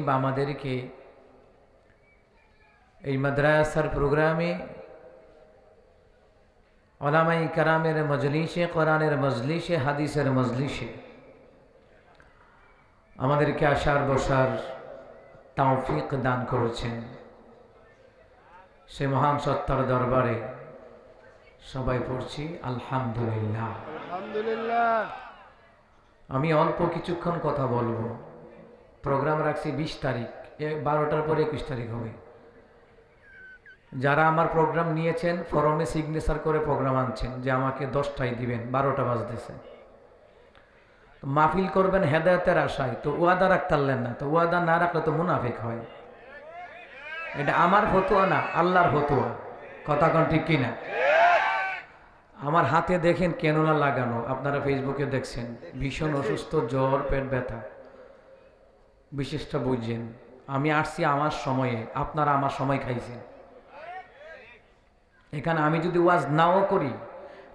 মুনিব আমাদেরকে এই মাদ্রাসার প্রোগ্রামে ওলামায়ে কেরামের মজলিসে, কোরআনের মজলিসে, হাদিসের মজলিসে আমাদেরকে আসার বসার তৌফিক দান করেছেন। সে মহান সত্তার দরবারে সবাই পড়ছি আলহামদুলিল্লাহ। আলহামদুলিল্লাহ। আমি অল্প কিছুক্ষণ কথা বলবো। প্রোগ্রাম রাখছি 20 তারিখ, 12টার পরে 21 তারিখ হবে। যারা আমার প্রোগ্রাম নিয়েছেন ফরমে সিগনেচার করে প্রোগ্রাম আনছেন যে আমাকে 10টায় দিবেন, 12টা বাজতেছে। মাহফিল করবেন হেদায়েতের আশায়, তো ওয়াদা রাখতে পারলেন না, তো ওয়াদা না রাখলে তো মুনাফিক হয়। এটা আমার ফতোয়া না, আল্লাহর ফতোয়া। কথা কোন ঠিক কিনা? আমার হাতে দেখেন ক্যানুলা লাগানো, আপনারা ফেসবুকে দেখছেন। ভীষণ অসুস্থ, জ্বর, পেট ব্যথা। বিশেষটা বুঝছেন, আমি আসছি আমার সময়ে, আপনারা আমার সময় খাইছেন। এখানে আমি যদি ওয়াজ নাও করি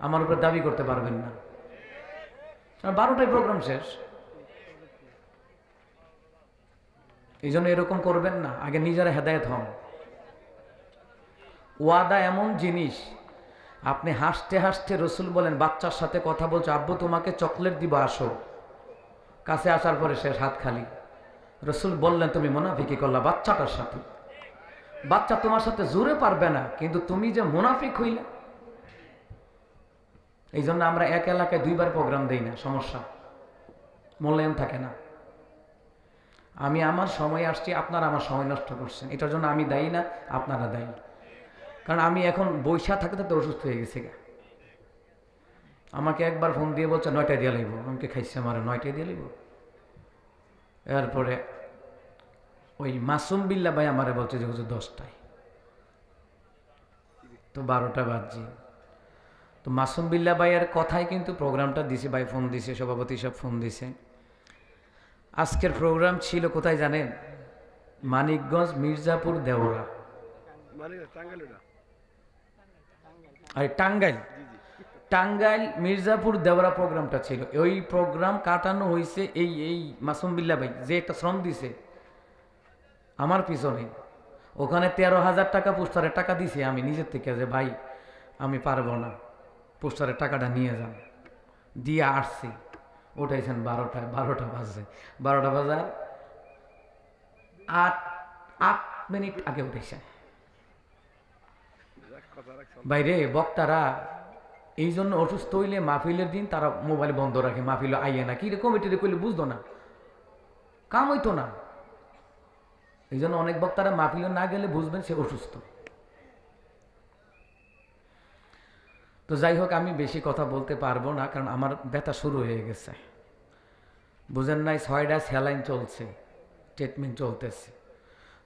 আমার উপর দাবি করতে পারবেন না। 12টায় প্রোগ্রাম শেষ। এই জন্য এরকম করবেন না, আগে নিজেরা হেদায়েত হন। ওয়াদা এমন জিনিস, আপনি হাসতে হাসতে, রসুল বলেন বাচ্চার সাথে কথা বলছো, আব্বু তোমাকে চকলেট দিব, আসো। কাছে আসার পরে শেষ, হাত খালি। রসুল বললেন তুমি মুনাফিকি করলা বাচ্চাটার সাথে। বাচ্চা তোমার সাথে জোরে পারবে না, কিন্তু তুমি যে মুনাফিক হইলে। এই জন্য আমরা এক এলাকায় 2বার প্রোগ্রাম দেই না, সমস্যা, মূল্যায়ন থাকে না। আমি আমার সময় আসছি, আপনারা আমার সময় নষ্ট করছেন, এটার জন্য আমি দায়ী না, আপনারা দায়ী। কারণ আমি এখন বৈশা থাকতে থাকতে অসুস্থ হয়ে গেছি। আমাকে একবার ফোন দিয়ে বলছে 9টায় দিয়ে লাগবো। আমাকে খাইছে আমার 9টায় দিয়ে লাগবো। এরপরে ওই মাসুম বিল্লা ভাই আমারে বলছে যে হুজুর 10টায়, তো 12টা বাজছে। তো মাসুম বিল্লা ভাইয়ের কথাই কিন্তু প্রোগ্রামটা দিছে, ভাই ফোন দিছে, সভাপতি সব ফোন দিছে। আজকের প্রোগ্রাম ছিল কোথায় জানেন? মানিকগঞ্জ, মির্জাপুর, দেওরা, আরে টাঙ্গাইল, টাঙ্গাইল, মির্জাপুর, দেওরা প্রোগ্রামটা ছিল। ওই প্রোগ্রাম কাটানো হয়েছে এই মাসুম বিল্লা ভাই যে একটা শ্রম দিছে আমার পিছনে। ওখানে 13,000 টাকা পোস্টারের টাকা দিছি আমি নিজের থেকে, যে ভাই আমি পারবো না, পোস্টারের টাকাটা নিয়ে যান। দিয়ে আসছি, উঠাইছেন 12টায়, 12টা বাজে, 12টা বাজার 8 মিনিট আগে উঠেছে। বাইরে বক্তারা এই জন্য অসুস্থ হইলে মাহফিলের দিন তারা মোবাইল বন্ধ রাখে, মাহফিল আইয়ে না, কি কমিটিতে কইলে বুঝতো না, কাম হইতো না। এই জন্য অনেক বক্তারা মাহফিল না গেলে বুঝবেন সে অসুস্থ। তো যাই হোক, আমি বেশি কথা বলতে পারবো না, কারণ আমার ব্যথা শুরু হয়ে গেছে। বুঝেন নাই, 6টা স্যালাইন চলছে, ট্রিটমেন্ট চলতেছে।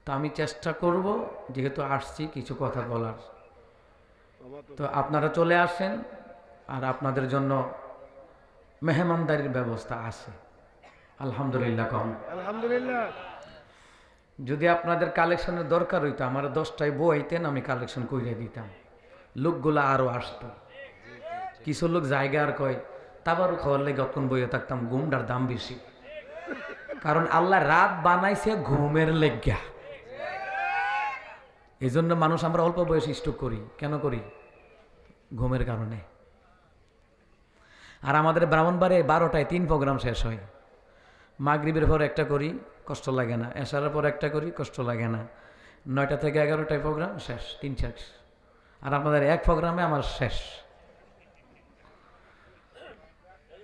তো আমি চেষ্টা করব, যেহেতু আসছি, কিছু কথা বলার। তো আপনারা চলে আসেন, আর আপনাদের জন্য মেহমানদারির ব্যবস্থা আছে, আলহামদুলিল্লাহ। কম আলহামদুলিল্লাহ। যদি আপনাদের কালেকশনের দরকার হইতো, আমার 10টায় বইতেন, আমি কালেকশন কইরে দিতাম, লোকগুলা আরো আসতো। কিছু লোক জায়গা আর কয় তাবারও খাওয়ার লেগে অতক্ষণ বইয়ে থাকতাম, ঘুমটার দাম বেশি। কারণ আল্লাহ রাত বানাইছে ঘুমের লেগা। এই জন্য মানুষ আমরা অল্প বয়সে স্ট্রোক করি। কেন করি? ঘুমের কারণে। আর আমাদের ব্রাহ্মণবাড়িয়ায় 12টায় 3 প্রোগ্রাম শেষ হয়। মাগরিবের পর একটা করি, কষ্ট লাগে না। এশারের পর একটা করি, কষ্ট লাগে না। 9টা থেকে 11টায় প্রোগ্রাম শেষ, 3 শেষ। আর আপনাদের এক প্রোগ্রামে আমার শেষ।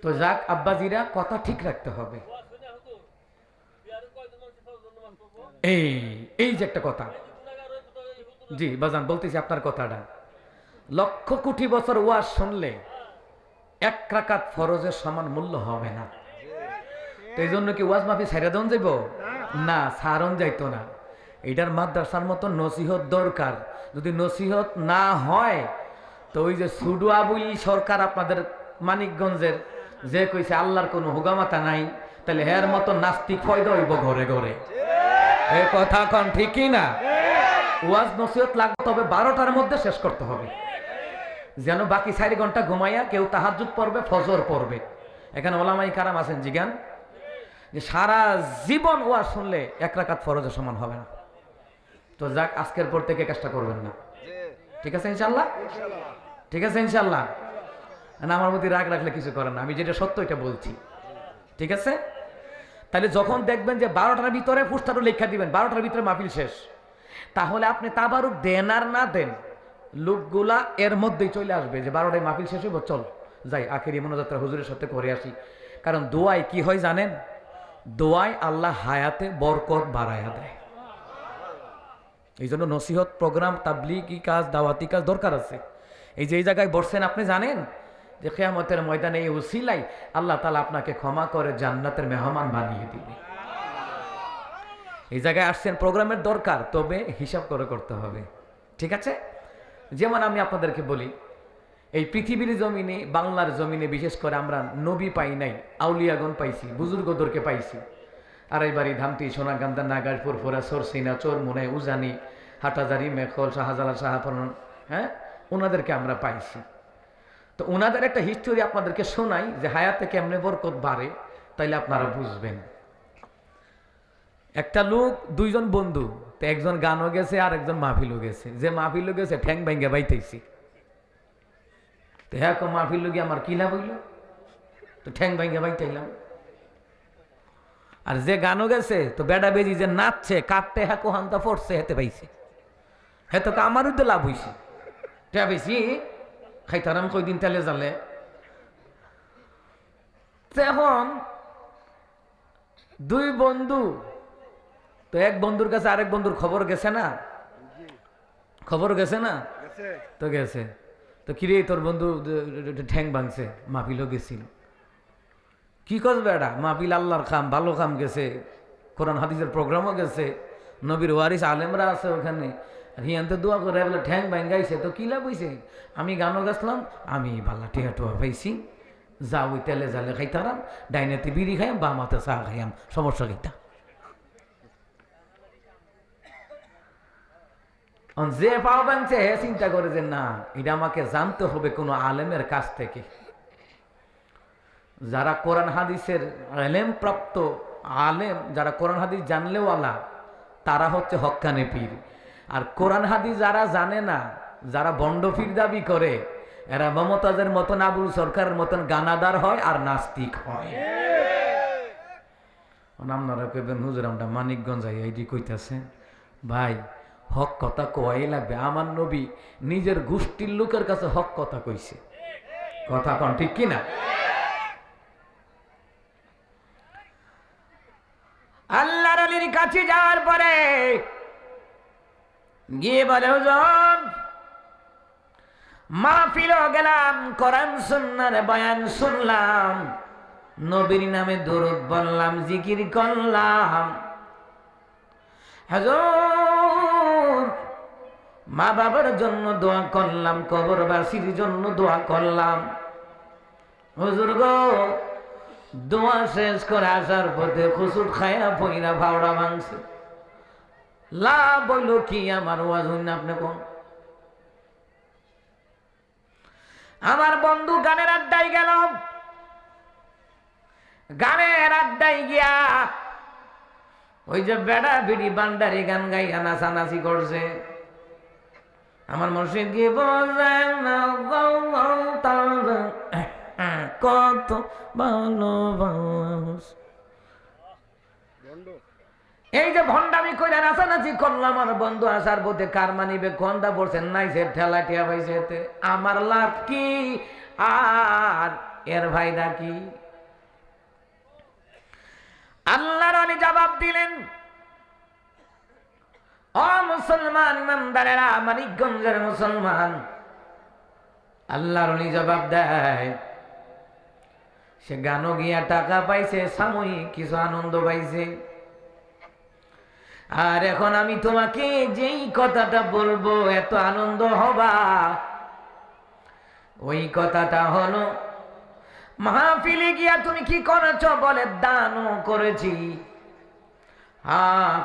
তো যাক আব্বাজিরা, কথা ঠিক রাখতে হবে। এই যে একটা কথা, জি বাজান বলতেছি আপনার কথাটা, লক্ষ কোটি বছর ওয়াজ শুনলে 1 রাকাত ফরজের সমান মূল্য হবে না। তো এই জন্য কি ওয়াজ মাফি ছেড়ে দেন যাইব না? সারণ যাইতো না। এটার মাদ্রাসার মতো নসিহত দরকার। যদি নসিহত না হয়, তো ওই যে সুডু আবুল সরকার আপনাদের মানিকগঞ্জের, যে কইছে আল্লাহর কোনো হুগামাতা নাই, তাহলে হের মতো নাস্তিক ফয়দা হইব ঘরে ঘরে। এ কথা কোন ঠিকই না? ওয়াজ নসিহত লাগবে, তবে 12টার মধ্যে শেষ করতে হবে, যেন বাকি 4 ঘন্টা ঘুমাইয়া কেউ তাহাজ্জুদ পড়বে, ফজর পড়বে। এখানে ওলামায়ে কেরাম আছেন, জিগান যে সারা জীবন ওয়াজ শুনলে 1 রাকাত ফরজের সমান হবে না। তো যাক, আজকের পর থেকে কাজটা করবেন না, ঠিক আছে ইনশাল্লাহ? ঠিক আছে ইনশাল্লাহ? না আমার মধ্যে রাগ রাখলে কিছু করেন না, আমি যেটা সত্য এটা বলছি, ঠিক আছে? তাহলে যখন দেখবেন যে 12টার ভিতরে পুস্তারও লেখা দিবেন, 12টার ভিতরে মাহফিল শেষ, তাহলে আপনি তাবারুক দেন আর না দেন, লোকগুলা এর মধ্যেই চলে আসবে যে 12টায় মাহফিল শেষ হইব, চল যাই আখেরি মোনাজাতটা হুজুরের সাথে করে আসি। কারণ দোয়ায় কি হয় জানেন? দোয়ায় আল্লাহ হায়াতে বরকত বাড়ায়া দেয়। এই জন্য নসিহত প্রোগ্রাম, তাবলিগি কাজ, দাওয়াতি কাজ দরকার আছে। এই যে এই জায়গায় বসছেন, আপনি জানেন যে কিয়ামতের ময়দানে এই উসিলাই আল্লাহ তাআলা আপনাকে ক্ষমা করে জান্নাতের মেহমান বানিয়ে দিবে। এই জায়গায় আসছেন, প্রোগ্রামের দরকার, তবে হিসাব করে করতে হবে, ঠিক আছে? যেমন আমি আপনাদেরকে বলি, এই পৃথিবীর জমিনে, বাংলার জমিনে বিশেষ করে আমরা নবী পাই নাই, আউলিয়াগণ পাইছি, বুজুর্গদেরকে পাইছি। আড়াইবাড়ি, ধামতি, সোনাগান্দা, নাগারপুর, ফোরা, সরসিনা, চোরমুনে, উজানি, হাটাজারি, মেখল, শাহজালাল, শাহপুরান, হ্যাঁ, ওনাদেরকে আমরা পাইছি। তো ওনাদের একটা হিস্টোরি আপনাদেরকে শোনাই যে হায়াতে কেমনে বরকত বাড়ে, তাইলে আপনারা বুঝবেন। একটা লোক, 2 জন বন্ধু, তো একজন গানও গেছে আর একজন মাহফিলও গেছে। যে মাহফিলও গেছে ঠ্যাং ভাঙ্গা বাইতেছি, তো হ্যাঁ মাহফিল লোক আমার কি লাভ হইল, তো ঠ্যাং ভাঙ্গা বাইতাইলাম। আর যে গানও গেছে তো বেড়া বেজি যে নাচছে, কাঁদতে হ্যাঁ কোহান্তা পড়ছে, হেতে পাইছে, হ্যাঁ তো আমারও তো লাভ হইছে, টা বেশি খাইতারাম কয়দিন তেলে জালে। এখন 2 বন্ধু, তো এক বন্ধুর কাছে আরেক বন্ধুর খবর গেছে না, খবর গেছে না, তো গেছে। তো কিরে তোর বন্ধু ঠ্যাং ভাঙছে, মাহফিলও গেছিল। কি কস বেড়া, মাহফিল আল্লাহর কাম, ভালো কাম গেছে, কোরআন হাদিসের প্রোগ্রামও গেছে, নবীর ওয়ারিস আলেমরা আছে ওখানে, হিয়ানতে দোয়া করে বলে ঠ্যাং ভাঙ্গাইছে, তো কি লাভ হইছে? আমি গানও গাছলাম, আমি বাল্লা টিয়া টুয়া পাইছি, যা ওই তেলে জালে খাইতারাম, ডাইনেতে বিড়ি খাইম, বামাতে চা খাইয়াম, সমস্যা খাইতাম। যে পাও ভাঙছে হে চিন্তা করে যে না, এটা আমাকে জানতে হবে কোনো আলেমের কাছ থেকে। যারা কোরআন হাদিসের এলেম প্রাপ্ত আলেম, যারা কোরআন হাদিস জানলেও আলা, তারা হচ্ছে হক্কানে পীর। আর কোরআন হাদিস যারা জানে না, যারা বন্ড পীর দাবি করে, এরা মমতাজের মতন, আবুল সরকারের মতন গানাদার হয় আর নাস্তিক হয়। আপনারা কেবেন হুজুর আমরা মানিকগঞ্জ যাই, এইটি কইতাছে ভাই হক কথা কয় লাগবে। আমার নবী নিজের গোষ্ঠীর লোকের কাছে হক কথা কইছে, কথা কোন ঠিক কিনা? আল্লাহর আলীর কাছে যাওয়ার পরে গিয়ে বলে হুজুর মাহফিলও গেলাম, কোরআন সুন্নাহর বয়ান শুনলাম, নবীর নামে দরুদ বললাম, জিকির করলাম, হুজুর মা বাবার জন্য দোয়া করলাম, কবরবাসীর জন্য দোয়া করলাম। হুজুর গো, দোয়া শেষ করে আসার পথে খুসুট খায়া পইরা ভাওড়া ভাঙছে, লাভ বইল কি আমার ওয়াজ হইন আপনি কোন? আমার বন্ধু গানের আড্ডায় গেল, গানের আড্ডায় গিয়া ওই যে বেড়া বিড়ি বান্ডারি গান গাইয়া নাচানাচি করছে। আমার মসজিদ গিয়ে কত ভালোবাস, এই যে ভণ্ডামি কইরা নাচানাচি করলাম, আমার বন্ধু আসার পথে কার মানিবে খন্দা পড়ছেন নাইছে, ঠেলা টিয়া পাইছে, আমার লাভ কি আর এর ভাইরা কি? আল্লাহর ওলি জবাব দিলেন, ও মুসলমান ইমানদারেরা, মানিকগঞ্জের মুসলমান, আল্লাহর ওলি জবাব দেয়, সে গানও গিয়া টাকা পাইছে, সাময়িক কিছু আনন্দ পাইছে। আর এখন আমি তোমাকে যেই কথাটা বলবো এত আনন্দ হবা, ওই কথাটা হলো মাহফিলে গিয়া তুমি কি করেছ? বলে দানও করেছি,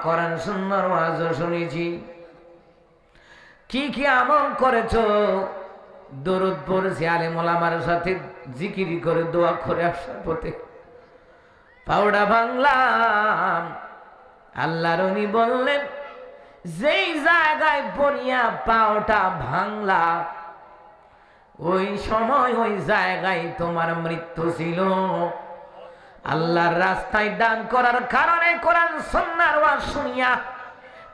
কোরআন সুন্নাহর ওয়াজও শুনেছি। কি কি আমল করেছ? দরুদ পড়েছি, আলেম ওলামার সাথে জিকির করে দোয়া করে আসার পথে পাউডা ভাঙলাম। আল্লাহর উনি বললেন, যেই জায়গায় পড়িয়া পাওটা ভাঙলা ওই সময় ওই জায়গায় তোমার মৃত্যু ছিল। আল্লাহর রাস্তায় দান করার কারণে, কোরআন সুন্নাহর ওয়াজ শুনিয়া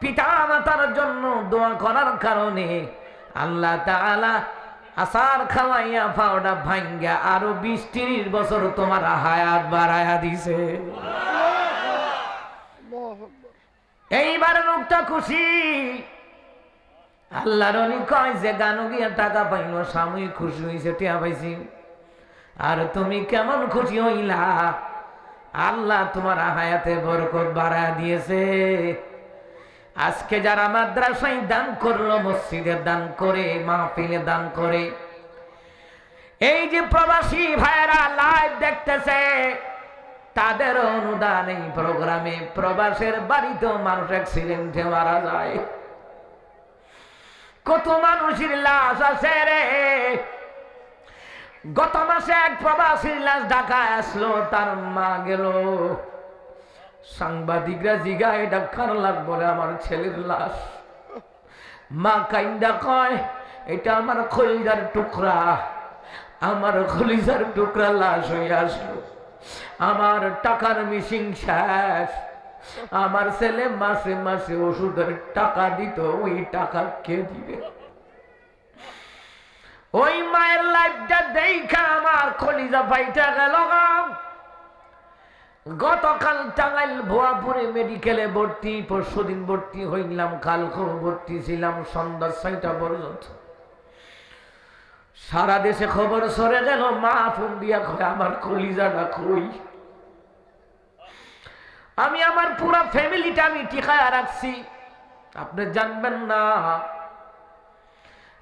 পিতা মাতার জন্য দোয়া করার কারণে আল্লাহ তাআলা আসার খাওয়াইয়া পাওটা ভাঙ্গা আরো 20-30 বছর তোমার হায়াত বাড়ায়া দিছে। এইবার লোকটা খুশি। আল্লাহর উনি কয় যে গানু গিয়া টাকা পাইল, সাময়িক খুশি হইছে, টিয়া পাইছি, আর তুমি কেমন খুশি হইলা? আল্লাহ তোমার হায়াতে বরকত বাড়ায়া দিয়েছে। আজকে যারা মাদ্রাসায় দান করলো, মসজিদে দান করে, মাহফিলে দান করে, এই যে প্রবাসী ভাইরা লাইভ দেখতেছে, তাদের অনুদান এই প্রোগ্রামে। প্রবাসের বাড়িতেও মানুষ অ্যাক্সিডেন্টে মারা যায়। কত মানুষের লাশ আছে রে। গত মাসে এক প্রবাসীর লাশ ঢাকায় আসলো, তার মা গেল। সাংবাদিকরা জিগায়, এটা কার লাশ? বলে আমার ছেলের লাশ। মা কাইন্দা কয়, এটা আমার কলিজার টুকরা, আমার কলিজার টুকরা লাশ হয়ে আসলো। আমার টাকার মিশিং শেষ। আমার ছেলে মাসে মাসে ওষুধের টাকা দিত, ওই টাকা কে দিবে? ওই মায়ের লাইফটা দেখা আমার কলিজা ফাইটা গেল। গতকাল টাঙ্গাইল ভুয়াপুরে মেডিকেলে ভর্তি, পরশুদিন ভর্তি হইলাম, কালকে ভর্তি ছিলাম সন্ধ্যা 6টা পর্যন্ত। সারা দেশে খবর সরে গেল। মা ফোন দিয়া কয়, আমার কলিজাটা কই? আমি আমার পুরো ফ্যামিলিটা আমি টিকায়া রাখছি, আপনি জানবেন না।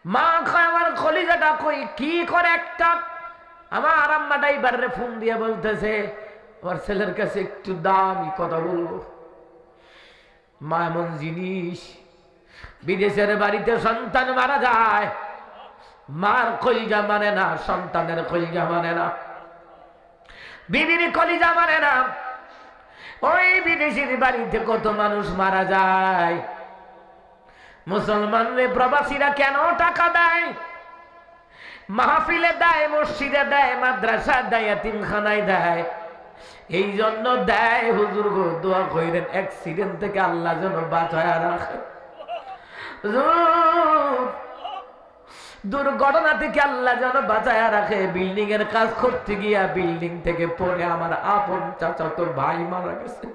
মা কয়, আমার কলিজাটা কই? কি করে একটা আমার আম্মা ড্রাইভারে ফোন দিয়ে বলতেছে, আমার ছেলের কাছে একটু দামি কথা বলবো। মা এমন জিনিস, বিদেশের বাড়িতে সন্তান মারা যায়, মার কলিজা মানে না, সন্তানের কলিজা মানে না, বিবির কলিজা মানে না। ওই বিদেশের বাড়িতে কত মানুষ মারা যায়। মুসলমানরে প্রবাসীরা কেন টাকা দেয়? মাহফিলে দেয়, মসজিদে দেয়, মাদ্রাসা দেয়, এতিমখানায় দেয়। এই জন্য দেয়। হুজুর গো দোয়া কইরেন, অ্যাক্সিডেন্ট থেকে আল্লাহ যেন বাঁচায়া রাখে, দুর্ঘটনা থেকে আল্লাহ যেন বাঁচায়া রাখে। বিল্ডিং এর কাজ করতে গিয়া বিল্ডিং থেকে পড়ে আমার আপন চাচাতো ভাই মারা গেছে।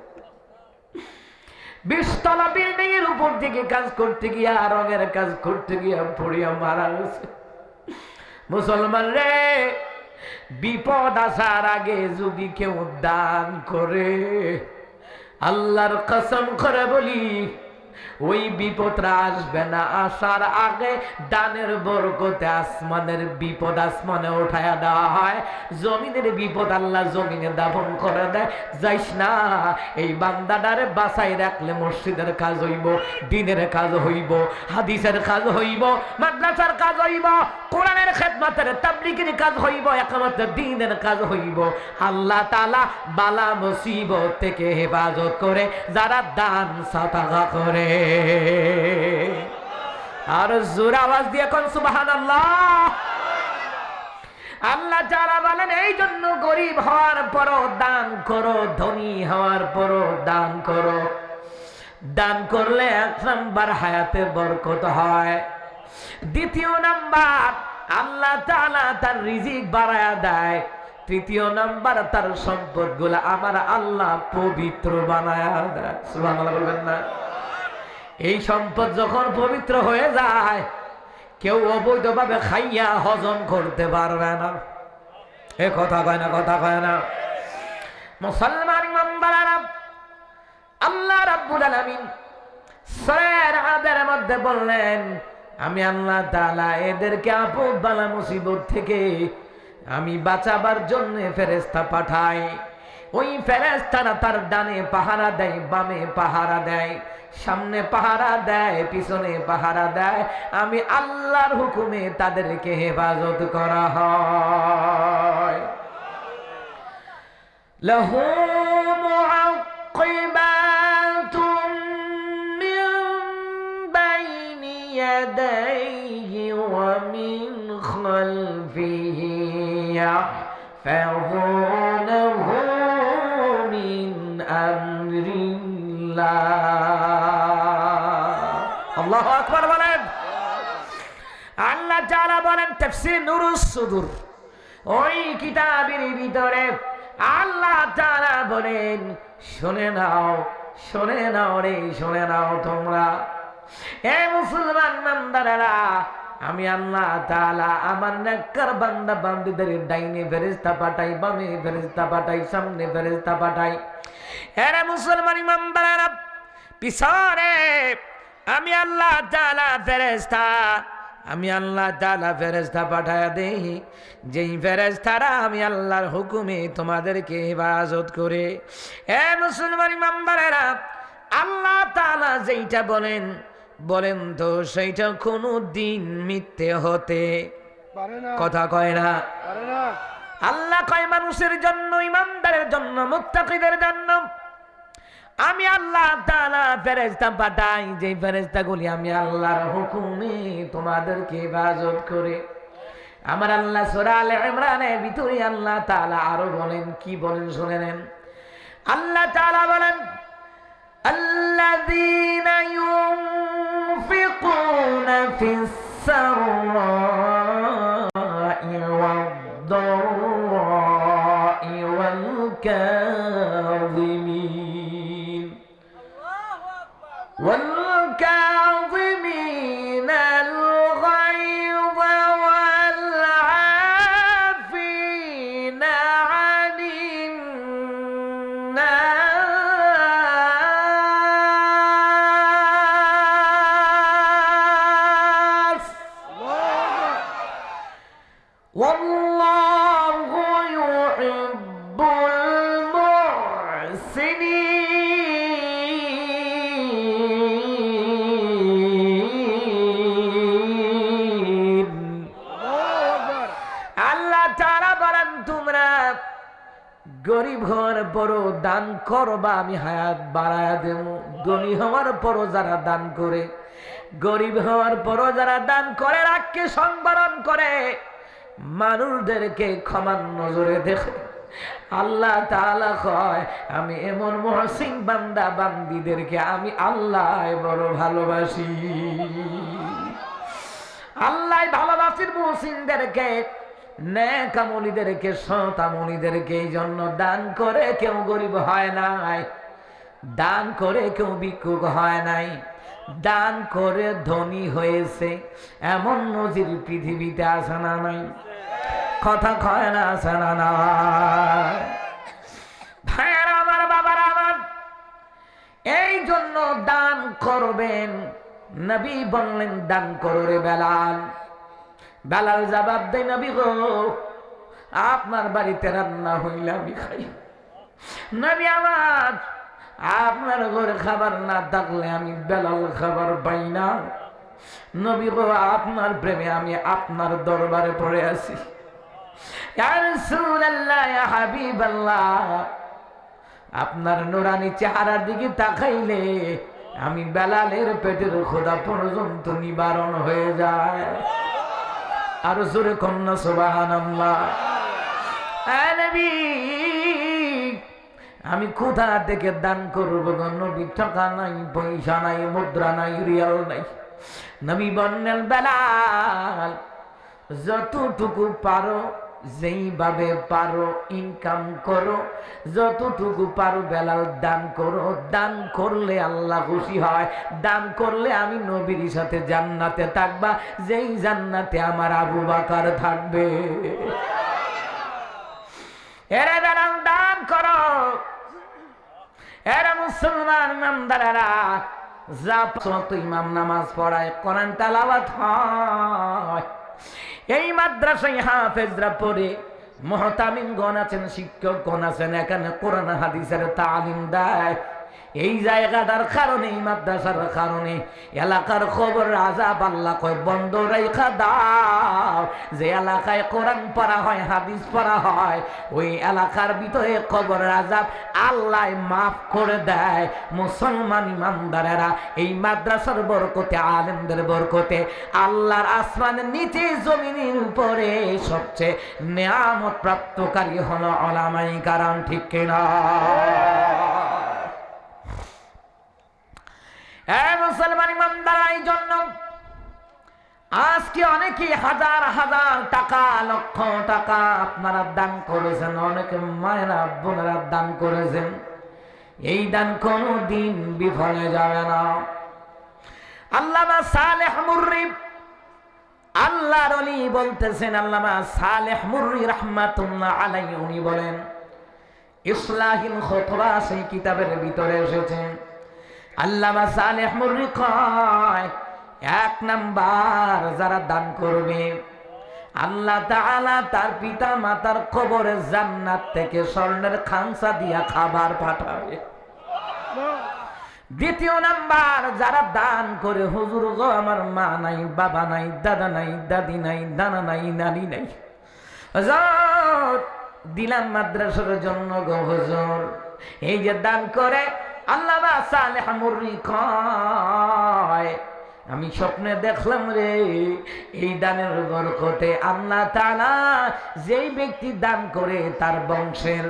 20 তলা বিল্ডিং এর উপর থেকে কাজ করতে গিয়া, রঙের কাজ করতে গিয়া পড়িয়া মারা গেছে। মুসলমান রে, বিপদ আসার আগে যদি কেউ দান করে, আল্লাহর কসম করে বলি, ওই বিপদটা আসবে না। আসার আগে দানের বরকতে আসমানের বিপদ আসমানে উঠায়া দেওয়া হয়, জমিনের বিপদ আল্লাহ জমিনে দাফন করে দেয়। যাইস না, এই বান্দাটারে বাঁচাই রাখলে মসজিদের কাজ হইব, দিনের কাজ হইব, হাদিসের কাজ হইব, মাদ্রাসার কাজ হইব, কোরআনের খেদমতের তাবলীগের কাজ হইব, একমাত্র দ্বীনের কাজ হইব। আল্লাহ তাআলা বালা মুসিবত থেকে হেফাজত করে যারা দান সাদাকা করে। আর জোরে আওয়াজ দিয়ে কোন সুবহানাল্লাহ। আল্লাহ তাআলা বলেন, এই জন্য গরিব হওয়ার পরও দান করো, ধনী হওয়ার পরও দান করো। দান করলে 1 নাম্বার হায়াতে বরকত হয়, 2 নাম্বার আল্লাহ তাআলা তার রিজিক বাড়ায়া দেয়, 3 নাম্বার তার সম্পদগুলো আমার আল্লাহ পবিত্র বানায়া দেয়। সুবহানাল্লাহ বলবেন না? এই সম্পদ যখন পবিত্র হয়ে যায়, কেউ অবৈধভাবে খাইয়া হজম করতে পারবে না। এ কথা কয় না, কথা কয় না। মুসলমান ইমানদারেরা, আল্লাহ রাব্বুল আলামিন সূরা আদের মধ্যে বললেন, আমি আল্লাহ তাআলা এদেরকে আপদ বালা মুসিবত থেকে আমি বাঁচাবার জন্য ফেরেশতা পাঠাই। ওই ফেরেশতারা তার ডানে পাহারা দেয়, বামে পাহারা দেয়, সামনে পাহারা দেয়, পিছনে পাহারা দেয়। আমি আল্লাহর হুকুমে তাদেরকে হেফাজত করা হয়। লাহু মুআক্কিবাতুন মিন বাইনি ইয়াদাইহি ওয়া মিন খালফিহি ইয়াহফাযুনাহু মিন আমরিল্লাহ। আল্লাহু আকবার বলেন। আল্লাহ তাআলা বলেন তাফসীর নুরুস সুদুর, ওই কিতাবের ভিতরে আল্লাহ তাআলা বলেন শুনে নাও, শুনে নাও রে, শুনে নাও তোমরা এ মুসলমান বান্দারা, আমি আল্লাহ তাআলা আমার নেককার বান্দা বান্দীদের ডাইনে ফেরেশতা পাঠাই, বামে ফেরেশতা পাঠাই, সামনে ফেরেশতা পাঠাই। এরা মুসলমান ইমানদারেরা পিছনে আমি আল্লাহ তাআলা ফেরেশতা, আমি আল্লাহ তাআলা ফেরেশতা পাঠায়া দেই, যেই ফেরেশতারা আমি আল্লাহর হুকুমে তোমাদেরকে হেফাজত করে। এ মুসলমান ইমানদারেরা, আল্লাহ তাআলা যেইটা বলেন বলেন তো সেইটা কোনো দিন মিথ্যে হতে পারে না, কথা কয় না। পারে না। আল্লাহ কয় মানুষের জন্য, ইমানদারের জন্য, মুত্তাকিদের জন্য আমি আল্লাহ তাআলা ফেরেশতা পাঠাই, যে ফেরেশতাগুলি আমি আল্লাহর হুকুমে তোমাদেরকে হেফাজত করে। আমার আল্লাহ সূরা আলে ইমরানের ভিতরে আল্লাহ তাআলা আরো বলেন, কি বলেন শুনে নেন। আল্লাহ তাআলা বলেন আল্লাযীনা ইউনফিকুনা ফিস সাররাই ওয়াদ-দাররাই ওয়াল কাযিমিন والكاظمين الغيظ والعافين عن الناس والله يحب المحسنين। আল্লাহ তাআলা বলেন তোমরা গরিব হওয়ার পরও দান করবা, আমি হায়াত বাড়ায়া দেব। ধনী হওয়ার পরও যারা দান করে, গরিব হওয়ার পরও যারা দান করে, রাগকে সংবরণ করে, মানুষদেরকে ক্ষমার নজরে দেখে, আল্লাহ তাআলা কয় আমি এমন মুহসিন বান্দা বান্দীদেরকে আমি আল্লাহ বড় ভালোবাসি। আল্লাহ ভালোবাসির মুহসিনদেরকে, নেক আমলীদেরকে, সৎ আমলীদেরকে। এই জন্য দান করে কেউ গরিব হয় নাই, দান করে কেউ ভিক্ষুক হয় নাই, দান করে ধনী হয়েছে এমন নজির পৃথিবীতে আছে না নাই? কথা কয় না, আছে না নাই? ভাইয়েরা আমার, বাবারা আমার, এই জন্য দান করবেন। নবী বললেন দান করো রে বেলাল। বেলাল জবাব দেয় নবী গো, আপনার বাড়িতে রান্না হইলে আমি খাই। নবী আমার, আপনার ঘরে খাবার না থাকলে আমি বেলাল খাবার পাই না। নবী গো, আপনার প্রেমে আমি আপনার দরবারে পড়ে আছি। ইয়া রাসূলুল্লাহ, ইয়া হাবিবাল্লাহ, আপনার নূরানি চেহারার দিকে তাকাইলে আমি বেলালের পেটের ক্ষুধা পর্যন্ত নিবারণ হয়ে যায়। আর জোরে কন্যা সুবহানাল্লাহ। নবী, আমি কোথা থেকে দান করব গো নবী? টাকা নাই, পয়সা নাই, মুদ্রা নাই, রিয়াল নাই। নবী বললেন বেলাল, যতটুকু পারো, যেইভাবে পারো ইনকাম করো, যতটুকু পারো বেলাল দান করো। দান করলে আল্লাহ খুশি হয়, দান করলে আমি নবীর সাথে জান্নাতে থাকবা, যেই জান্নাতে আমার আবু বকর থাকবে। এরা বেলাল দান করো। এরা মুসলমান ইমামদারেরা, যা ইমাম নামাজ পড়ায়, কোরআন তেলাওয়াত হয়, এই মাদ্রাসায় হাফেজরা পড়ে, মুহতামিমগণ আছেন, শিক্ষকগণ আছেন, এখানে কোরআন হাদিসের তালিম দেয়। এই জায়গাটার কারণে, এই মাদ্রাসার কারণে এলাকার খবর আযাব আল্লাহ কয় বন্ধ রাইখা দাও। যে এলাকায় কোরআন পড়া হয়, হাদিস পড়া হয়, ওই এলাকার ভিতরে কবর আযাব আল্লাহ মাফ করে দেয়। মুসলমান ইমানদারেরা, এই মাদ্রাসার বরকতে, আলেমদের বরকতে আল্লাহর আসমানের নিচে জমিনের উপরে সবচেয়ে নিয়ামত প্রাপ্তকারী হলো উলামায়ে কেরাম, ঠিক কিনা? মুসলমান ইমানদাররা, এই জন্য আজকে অনেকে হাজার হাজার টাকা, লক্ষ টাকা আপনারা দান করেছেন, অনেকে মায়েরা বোনেরা দান করেছেন। এই দান কোনদিন বিফলে যাবে না। আল্লামা সালেহ মুররি, আল্লাহর ওলি বলতেছেন, আল্লামা সালেহ মুররি রাহমাতুল্লাহ আলাইহি, উনি বলেন, ইসলাহিল খুতবা সেই কিতাবের ভিতরে এসেছেন, আল্লামা সালেহ মুররি কয়, এক নাম্বার যারা দান করবে আল্লাহ তাআলা তার পিতা মাতার কবরে জান্নাত থেকে স্বর্ণের খামসা দিয়া খাবার পাঠাবে। দ্বিতীয় নাম্বার, যারা দান করে, হুজুর গো আমার মা নাই, বাবা নাই, দাদা নাই, দাদি নাই, নানা নাই, নানি নাই, হুজুর দিলাম মাদ্রাসার জন্য গো হুজুর, এই যে দান করে, আল্লামা সালেহ মুররি কয়, আমি স্বপ্নে দেখলাম রে, এই দানের বরকতে আল্লাহ তাআলা যেই ব্যক্তি দান করে তার বংশের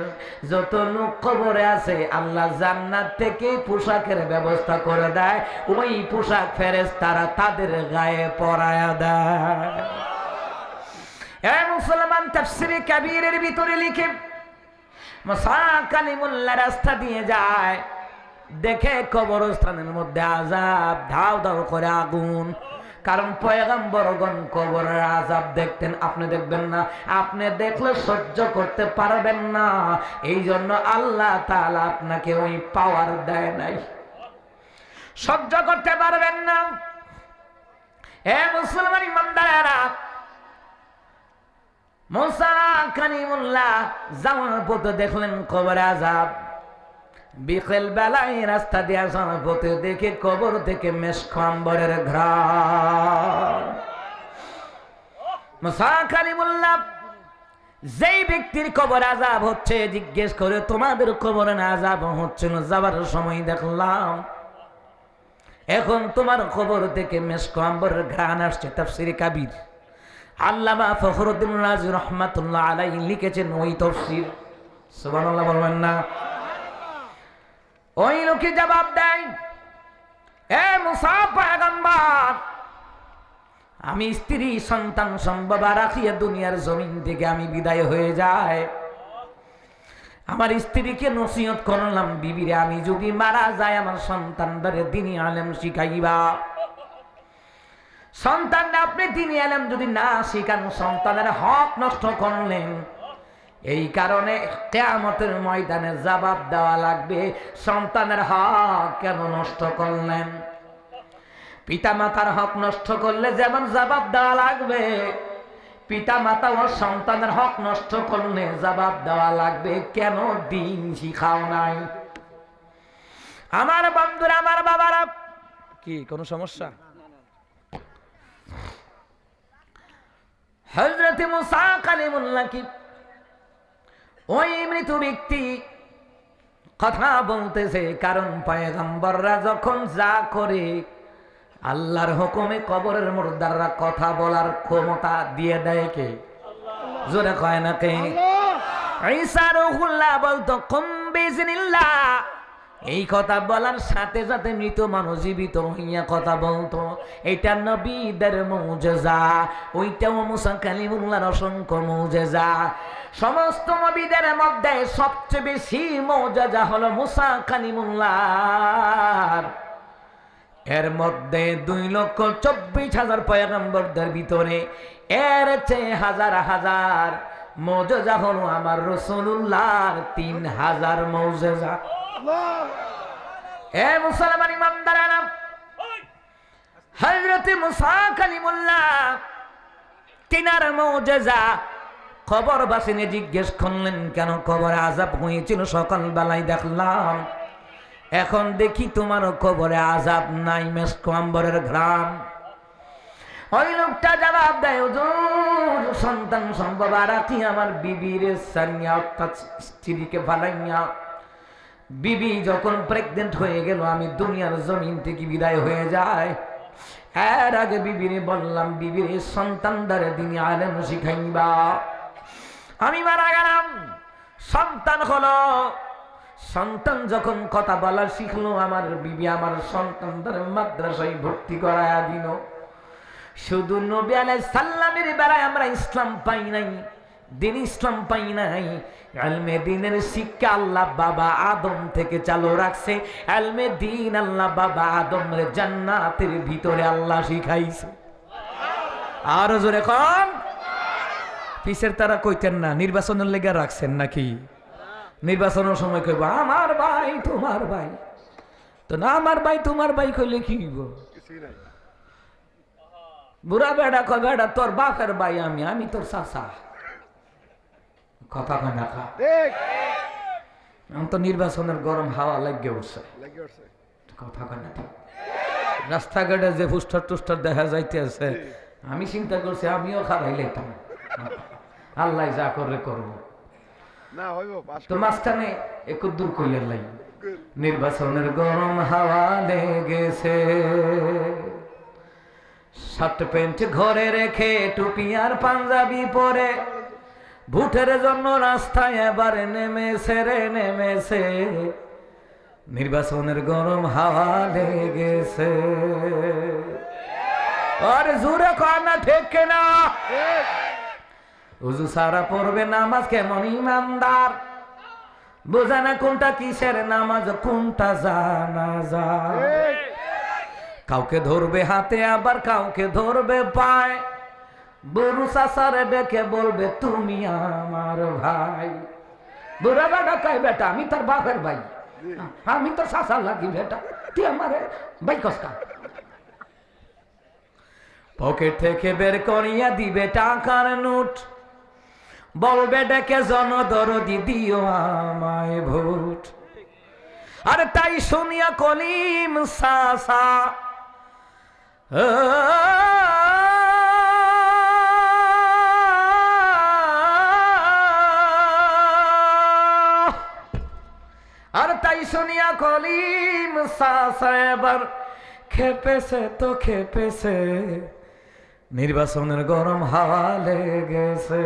যত লোক কবরে আছে আল্লাহ জান্নাত থেকে পোশাকের ব্যবস্থা করে দেয়, ওই পোশাক ফেরেশতারা তাদের গায়ে পরায়া দেয়। মুসলমান তাফসীরে কাবীরের ভিতরে লিখে, মুসা কালিমুল্লাহ রাস্তা দিয়ে যায়, দেখে কবরস্থানের মধ্যে আযাব, ধাও ধাও করে আগুন। কারণ পয়গম্বরগণ কবরের আযাব দেখতেন, আপনি দেখবেন না, আপনি দেখলে সহ্য করতে পারবেন না, এই জন্য আল্লাহ তাআলা আপনাকে ওই পাওয়ার দেয় নাই, সহ্য করতে পারবেন না। হে মুসলমান ইমানদারেরা, মুসা কালিমুল্লাহ যাওয়ার পথে দেখলেন কবরে আযাব। বিকেল বেলায় রাস্তা দিয়ে আসার পথে দেখে কবর থেকে মেশক আম্বরের ঘ্রাণ। মুসা কালিমুল্লাহ যেই ব্যক্তির কবর আযাব হচ্ছে জিজ্ঞেস করে, তোমাদের কবরে না আযাব হচ্ছিল? যাবার সময় দেখলাম এখন তোমার কবর থেকে মেশক আম্বরের ঘ্রাণ আসছে। তাফসীরে কাবীর আল্লামা ফখরুদ্দীন রাজি রাহমাতুল্লাহ আলাইহি লিখেছেন ওই তাফসীর। সুবহানাল্লাহ বলবেন না? ওই লোকে জবাব দেয়, এ মুসা পয়গম্বর, আমি স্ত্রী সন্তান সম্ভব রাখিয়া দুনিয়ার জমিন থেকে আমি বিদায় হয়ে যাই, আমার স্ত্রীকে নসিহত করলাম, বিবিরে আমি যদি মারা যায় আমার সন্তানদের দ্বীনি আলেম শিখাইবা। সন্তানরা আপনি দ্বীনি আলেম যদি না শিখান সন্তানের হক নষ্ট করলেন, এই কারণে কিয়ামতের ময়দানে জবাব দেওয়া লাগবে, সন্তানের হক কেন নষ্ট করলেন। পিতা মাতার হক নষ্ট করলে যেমন জবাব দেওয়া লাগবে, পিতা মাতা ও সন্তানের হক নষ্ট করলে জবাব দেওয়া লাগবে, কেন দিন শিখাও নাই। আমার বন্ধুরা, আমার বাবারা, কি কোনো সমস্যা? হযরত মুসা কালিমুল্লাহ কি ওই মৃত ব্যক্তি কথা বলতেছে, কারণ পয়গম্বররা যখন যা করে আল্লাহর হুকুমে কবরের মুর্দাররা কথা বলার ক্ষমতা দিয়ে দেয় কে? জোরে কয় না কে? ঈসা রূহুল্লাহ বলতো কুম বিইজনিল্লাহ, এই কথা বলার সাথে সাথে মৃত মানুষ জীবিত হইয়া কথা বলতো। এটা নবীদের মুজিজা, ওইটাও মুসা কালিমুল্লাহর অসংখ্য মুজিজা। সমস্ত নবীদের মধ্যে সবচেয়ে বেশি মুজিজা হলো মুসা কালিমুল্লাহর। এর মধ্যে 2,24,000 পয়গম্বরদের ভিতরে এর চেয়ে হাজার হাজার মুজিজা হলো আমার রাসূলুল্লাহর 3,000 মুজিজা। এ মুসলমান ইমানদারেরা, হযরত মুসা কালিমুল্লাহ তিনার মুজিজা কবরবাসিনী জিজ্ঞেস করলেন কেন কবরে আযাব হয়েছিল? সকাল বেলায় দেখলাম এখন দেখি তোমার কবরে আযাব নাই, মেস্ক আম্বরের ঘ্রাণ। ওই লোকটা জবাব দেয়, হুজুর সন্তান সম্ভব রাতি আমার বিবির সারিয়া অর্থাৎ স্ত্রীকে ফালাইয়া বিবি যখন প্রেগনেন্ট হয়ে গেল আমি দুনিয়ার জমিন থেকে বিদায় হয়ে যায়। এর আগে বিবিরে বললাম, বিবির সন্তান দ্বারে দিনে আলেম শিখাইবা। আমি মারা গেলাম, সন্তান হলো। সন্তান যখন কথা বলা শিখলো, আমার বিবি আমার সন্তানদের মাদ্রাসায় ভর্তি করায়া দিল। শুধু নবী আলাইহিস সালামের বেলায় আমরা ইসলাম পাই নাই, দিন ইসলাম পাই নাই। ইলমে দ্বীনের শিক্ষা আল্লাহ বাবা আদম থেকে চালু রাখছে। ইলমে দ্বীন আল্লাহ বাবা আদমের জান্নাতের ভিতরে আল্লাহ শিখাইছে। আর জোরে কোন পিছের তারা কইতেন না নির্বাচনের লেগে রাখছেন নাকি? নির্বাচনের সময় কইব আমার ভাই তোমার ভাই, তো না আমার ভাই তোমার ভাই কইলে কি হইব? বুড়া বেড়া কয় বেড়া তোর বাপের ভাই আমি তোর চাচা। কথা কয় না কা? এখন তো নির্বাচনের গরম হাওয়া লাগে উঠছে। কথা কয় না? রাস্তাঘাটে যে পোস্টার টোস্টার দেখা যাইতে আছে, আমি চিন্তা করছি আমিও খারাই লেতাম। আল্লাহ যা করে করবো না হইব। তো মাঝখানে একটু দূর কইলেন লাই, নির্বাচনের গরম হাওয়া লেগেছে, শার্ট প্যান্ট ঘরে রেখে টুপি আর পাঞ্জাবি পরে ভোটের জন্য রাস্তায় এবার নেমেছে রে নেমেছে, নির্বাচনের গরম হাওয়া লেগেছে। আর জোরে কর না ঠিক না? ওযু সারা পড়বে নামাজ কেমন ইমানদার, বোঝা না কোনটা কিসের নামাজ কোনটা জানাজা। কাউকে ধরবে হাতে আবার কাউকে ধরবে পায়, বুড়ো চাচারে ডেকে বলবে তুমি আমার ভাই। বুড়া বেটা কয় বেটা আমি তোর বাপের ভাই, আমি তোর চাচার লাগি বেটা, তুই আমারে ভাই কসকা। পকেট থেকে বের করিয়া দিবে টাকার নোট, বলবে ডেকে জনদরদি দিও আমায় ভোট। আরে তাই শুনিয়া কলিম চাচা আর তাই শুনিয়া কলিম চাচা এবার খেপেছে তো খেপেছে, নির্বাচনের গরম হাওয়া লেগেছে।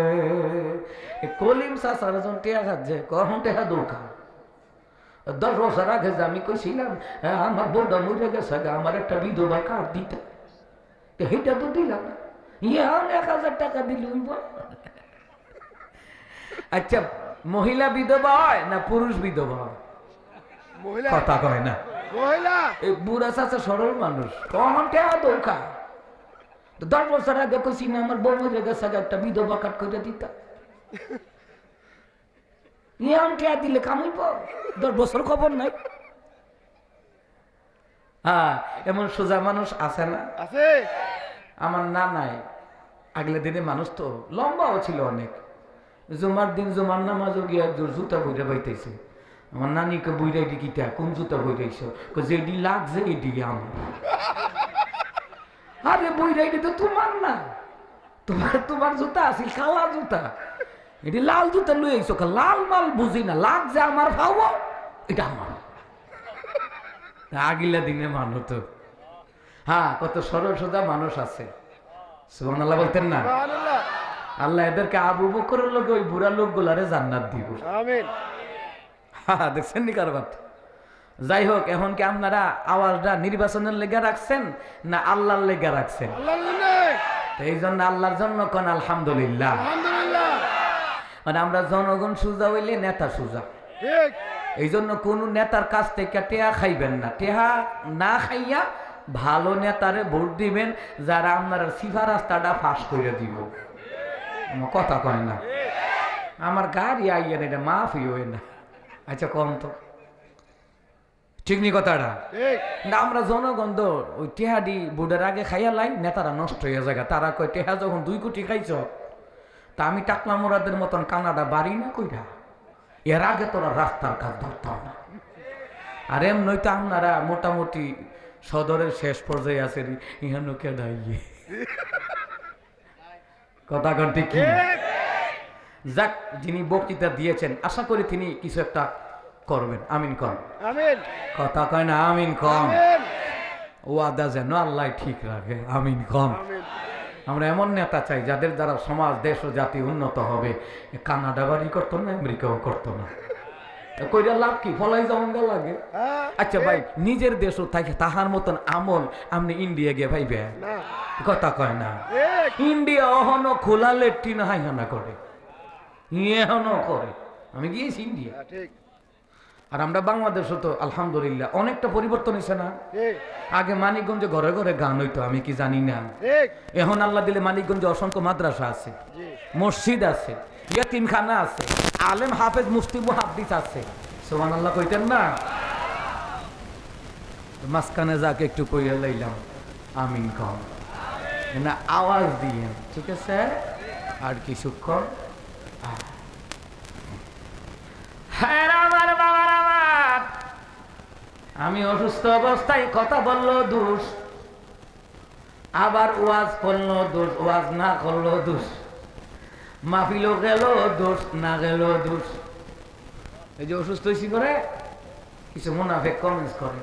কলিম চাচার জন টিয়া খাচ্ছে, কখন টেহা দোকা 10 বছর আগে যে আমি কইছিলাম আমার বউটা মরে গেছে, আমার একটা বিধবা কার্ড দিতে, সেইটা তো দিলাম না, 1000 টাকা দিল। আচ্ছা মহিলা বিধবা হয় না পুরুষ বিধবা হয়? কথা কয় না। এই বুড়া চাচা সরল মানুষ, কখন টেহা দোকা 10 বছর আগে কইছি না আমার বউ মরে গেছে, একটা বিধবা কার্ড করে দিতা, দিলে কামাইব, 10 বছর খবর নাই। হ্যাঁ এমন সোজা মানুষ আছে না? আছে। আমার নানাই আগলে দিনে মানুষ তো লম্বাও ছিল অনেক, জুমার দিন জুমার নামাজও গিয়ে জুতা বইরে বাইতেছে। আমার নানিকে বইরাই দিকিটা কোন জুতা বইরাইছ, যেডি লাগছে এডি আমার। আরে বইরাইডি তো তোমার না, তোমার জুতা আছিল কালা জুতা, এটি লাল জুতা লই আইছো, লাল মাল বুঝি না, লাগছে আমার ভাবো এটা আমার। আগিলা দিনে মানুষ তো হ্যাঁ কত সরল সোজা মানুষ আছে, সুবহানাল্লাহ বলতেন না? আল্লাহ এদেরকে আবু বকরের লোক ওই বুড়া লোক গুলারে জান্নাত দিব। আমিন। হ্যাঁ দেখছেন নি কারবার? যাই হোক, এখন কি আপনারা আওয়াজটা নির্বাচনের লেগে রাখছেন না আল্লাহর লেগে রাখছেন? এই জন্য আল্লাহর জন্য কোন আলহামদুলিল্লাহ। মানে আমরা জনগণ সুজা হইলে নেতা সুজা, এই জন্য কোন নেতার কাছ থেকে টেহা খাইবেন না, টেহা না খাইয়া ভালো নেতারে ভোট দিবেন, যারা আপনার সিফা রাস্তাটা ফাঁস করে দিব। কথা কয় না? আমার গাড়ি আইয়েন এটা মাফি হয় না। আচ্ছা কম তো ঠিক নি কথাটা? আমরা জনগণ তো ওই টেহাডি বুডের আগে খাইয়া লাই, নেতারা নষ্ট হয়ে যায়। তারা কয় টেহা যখন 2 কোটি খাইছ, তা আমি টাকলা মোরাদের মতন কানাডা বাড়ি না কইরা, এর আগে তোরা রাস্তার কাজ ধরতাম না। আর এমনই তো আপনারা মোটামুটি সদরের শেষ পর্যায়ে আছেন, ইহানো কে দাঁড়িয়ে কথা কন্টি কি। যাক, যিনি বক্তৃতা দিয়েছেন আশা করি তিনি কিছু একটা করবেন। আমিন কন। আমিন। কথা কয় না আমিন কন। আমিন। ওয়াদা যেন আল্লাহ ঠিক রাখে। আমিন কন। আমিন। আমরা এমন নেতা চাই যাদের দ্বারা সমাজ, দেশ ও জাতি উন্নত হবে। কানাডা বাড়ি করতো না, আমেরিকাও করতো না, কইরা লাভ কি, ফলাই জমঙ্গা লাগে। আচ্ছা ভাই, নিজের দেশও থাকে তাহার মতন আমল আপনি ইন্ডিয়া গিয়ে ভাইবে না। কথা কয় না। ঠিক। ইন্ডিয়া অহনো খোলা লেট্রিন হাইহানা করে, এহনো করে। আমি গিয়েছি ইন্ডিয়া। ঠিক। আর আমরা বাংলাদেশও তো আলহামদুলিল্লাহ অনেকটা পরিবর্তন হয়েছে না। ঠিক। আগে মানিকগঞ্জে ঘরে ঘরে গান হইতো, আমি কি জানি না। ঠিক। এখন আল্লাহ দিলে মানিকগঞ্জে অসংখ্য মাদ্রাসা আছে, জি। মসজিদ আছে, ইয়াতিমখানা আছে, আলেম হাফেজ মুফতি মুহাদ্দিস আছে। সুবহানাল্লাহ কইতেন না। মাঝখানে যাকে একটু কইয়া লইলাম আমিন কম না, আওয়াজ দিয়ে, ঠিক আছে। আর কিছুক্ষণ হ্যাঁ আমার বাবার আমার, আমি অসুস্থ অবস্থায় কথা বললো দোষ, আবার ওয়াজ করলো দোষ, ওয়াজ না করলো দোষ, মাহফিলও গেল দোষ, না গেল দোষ। এই যে অসুস্থ হয়েছি করে কিছু মুনাফিক কমেন্টস করে,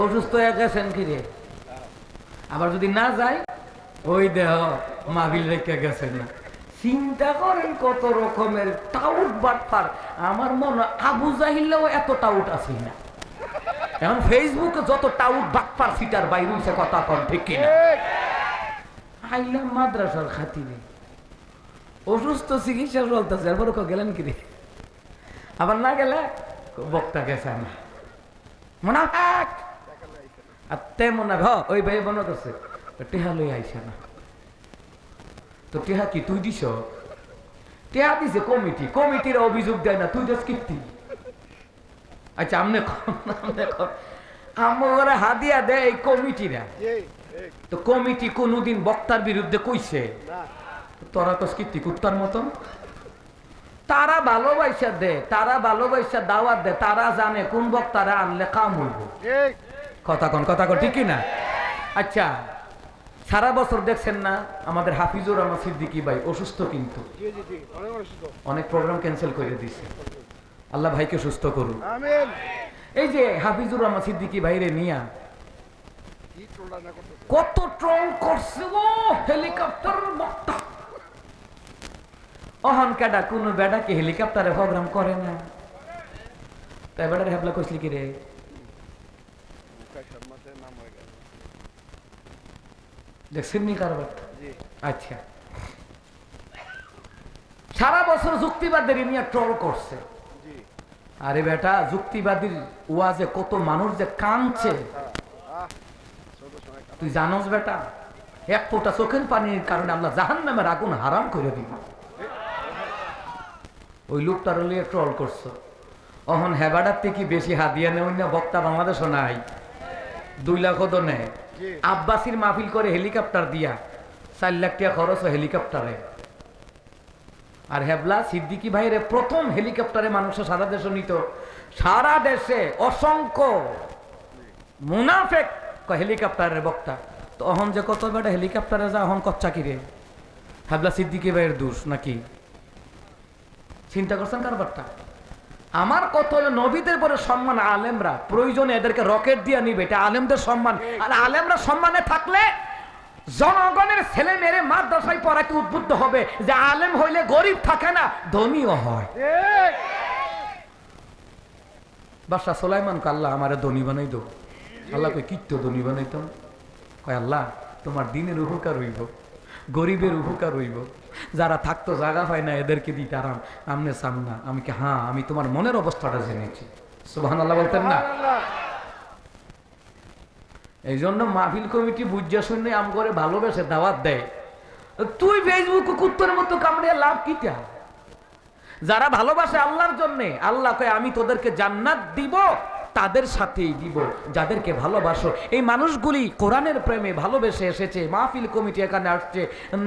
অসুস্থ হয়ে গেছেন কিরে, আবার যদি না যায় ওই দেহ মাহফিল রেখে গেছে না। চিন্তা করেন কত রকমের টাউট বাটফার। আমার মনে হয় আবু জাহিল্লাও এত টাউট আছে না। এখন ফেসবুকে যত টাউট বাটফার সিটার বাইর হইছে, কথা কন ঠিক কিনা। আইলাম মাদ্রাসার খাতিরে, অসুস্থ চিকিৎসা চলতেছে, এরপর গেলেন কিরে, আবার না গেলে বক্তা গেছে না মুনাফিক। আর তে মুনাফিক ওই ভাই বন্ধ করছে, টেহা লই আইছে না। তো টেহা কি তুই দিছ? টেহা দিছে কমিটি, কমিটির অভিযোগ দেয় না, তুই দেশ কীর্তি। আচ্ছা আমনে আমার হাদিয়া দেয় এই কমিটিরা। তো কমিটি কোনদিন বক্তার বিরুদ্ধে কইছে? তোরা তো কীর্তি কুত্তার মতন। তারা ভালোবাসা দে, তারা ভালোবাসা দাওয়াত দে, তারা জানে কোন বক্তারা আনলে কাম হইব। কথা কন, কথা কন, ঠিক না? আচ্ছা, সারা বছর দেখছেন না আমাদের হাফিজুর রহমান সিদ্দিকী ভাই অসুস্থ, কিন্তু অনেক প্রোগ্রাম ক্যান্সেল করে দিছে। আল্লাহ ভাইকে সুস্থ করুন। আমিন। এই যে হাফিজুর রহমান সিদ্দিকী ভাইরে নিয়া কত ট্রল করছে ও হেলিকপ্টার বক্তা। অহন কাটা কোন বেডাকে হেলিকপ্টারে প্রোগ্রাম করে না, তাই বেডারে হেবলা কইসলি কি রে? দেখছেন নি কারবার? আচ্ছা, সারা বছর যুক্তিবাদের নিয়ে ট্রল করছে। আরে বেটা, যুক্তিবাদীর ওয়াজে কত মানুষ যে কাঁদছে তুই জানোস বেটা? এক ফোঁটা চোখের পানির কারণে আল্লাহ জাহান্নামের আগুন হারাম করে দিব। ওই লোকটার লিয়ে ট্রল করছো। অহন হেবাডার থেকে বেশি হাদিয়া নেই না বক্তা বাংলাদেশও নাই, 2 লাখ তো নেয়। আব্বাসির মাহফিল করে হেলিকপ্টার দিয়া 4 লাখ টাকা খরচ হয় হেলিকপ্টারে। আর হেবলা সিদ্দিকী ভাইরে প্রথম হেলিকপ্টারে মানুষের সারা দেশে নিত, সারা দেশে অসংখ্য মুনাফেক হেলিকপ্টারের বক্তা। তো অহন যে কত বেটা হেলিকপ্টারে যা, অহন কচ্চা কিরে হেবলা সিদ্দিকী ভাইয়ের দোষ নাকি? চিন্তা করছেন কারবারটা? আমার কথা হলো নবীদের পরে সম্মান আলেমরা, প্রয়োজনে এদেরকে রকেট দিয়ে নিবে, এটা আলেমদের সম্মান। আর আলেমরা সম্মানে থাকলে জনগণের ছেলে মেয়েরে মাদ্রাসায় পড়াতে উদ্বুদ্ধ হবে যে আলেম হইলে গরিব থাকে না, ধনীও হয়। বাদশা সুলাইমানকে আল্লাহ আমারে ধনী বানাই দো। আল্লাহ কই কিত্তো ধনী বানাইতাম? কয় আল্লাহ তোমার দিনের উপকার হইব, গরিবের উপকার হইব, যারা থাকতো জায়গা হয় না এদেরকে দিতে আরাম, আমনে চান না? আমি কি হ্যাঁ, আমি তোমার মনের অবস্থাটা জেনেছি। সুবহানাল্লাহ বলতেন না? এই জন্য মাহফিল কমিটি বুঝা শুনে আম করে ভালোবেসে দাওয়াত দেয়। তুই ফেসবুক কুত্তর মতো কামড়িয়ে লাভ কিটা? যারা ভালোবাসে আল্লাহর জন্যে, আল্লাহ কয় আমি তোদেরকে জান্নাত দিব তাদের সাথেই দিব যাদেরকে ভালোবাসো। এই মানুষগুলি কোরআনের প্রেমে ভালোবেসে এসেছে, মাহফিল কমিটি এখানে আসছে।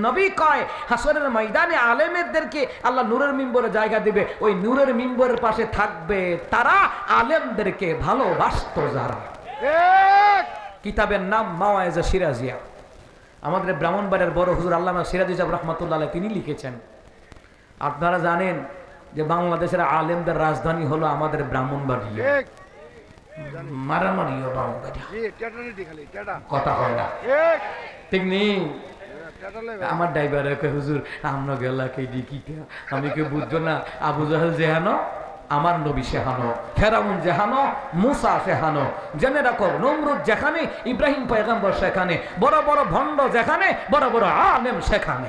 নবী কয় হাসরের ময়দানে আলেমদেরকে আল্লাহ নূরের মিম্বরে জায়গা দিবে, ওই নূরের মিম্বরের পাশে থাকবে তারা আলেমদেরকে ভালোবাসতো যারা। কিতাবের নাম মাওয়াইজা সিরাজিয়া, আমাদের ব্রাহ্মণবাড়িয়ার বড় হুজুর আল্লামা সিরাজ রহমাতুল্লাহ আলাইহি তিনি লিখেছেন। আপনারা জানেন যে বাংলাদেশের আলেমদের রাজধানী হলো আমাদের ব্রাহ্মণবাড়িয়া। মারামারিও ব্রাহ্মণবাড়িয়া, কথা হয় না, ঠিক নেই? আমার ড্রাইভার হুজুর আমরা গেলা কে ডিকিটা আমি কেউ বুঝছো না, আবু জাহেল যেহানো আমার নবী সেহানো, ফেরাউন যেহানো মুসা সেহানো। জেনে রাখো নমরুদ যেখানে ইব্রাহিম পয়গম্বর সেখানে, বড় বড় ভণ্ড যেখানে বড় বড় আলেম সেখানে।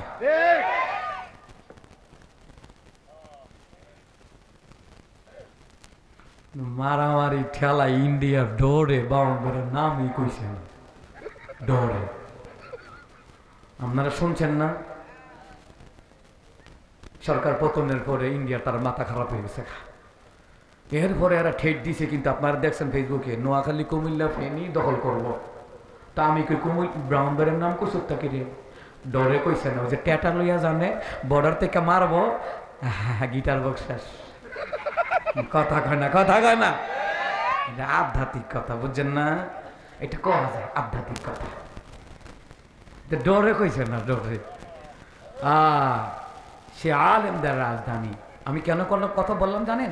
মারামারি ঠেলা ইন্ডিয়ার ডোরে বাউন্ডারের নামই কইছেন ডোরে। আপনারা শুনছেন না? সরকার পতনের পরে ইন্ডিয়া তার মাথা খারাপ হয়ে গেছে, এরপরে এরা ঠেট দিছে। কিন্তু আপনারা দেখছেন ফেসবুকে নোয়াখালী কুমিল্লা ফেনি দখল করব। তা আমি কই কুমিল ব্রাহ্মণবাড়ির নাম কইছ তাকে রে ডরে কইছে না, ওই যে ট্যাটা লইয়া জানে বর্ডার থেকে মারবো, গিটার বক্স শেষ। কথা কয় না, কথা কয় না, এটা আধ্যাত্মিক কথা, বুঝছেন না? এটা কওয়া যায় আধ্যাত্মিক কথা, ডরে কইছে না, ডরে। সে আলেমদের রাজধানী। আমি কেন কোনো কথা বললাম জানেন?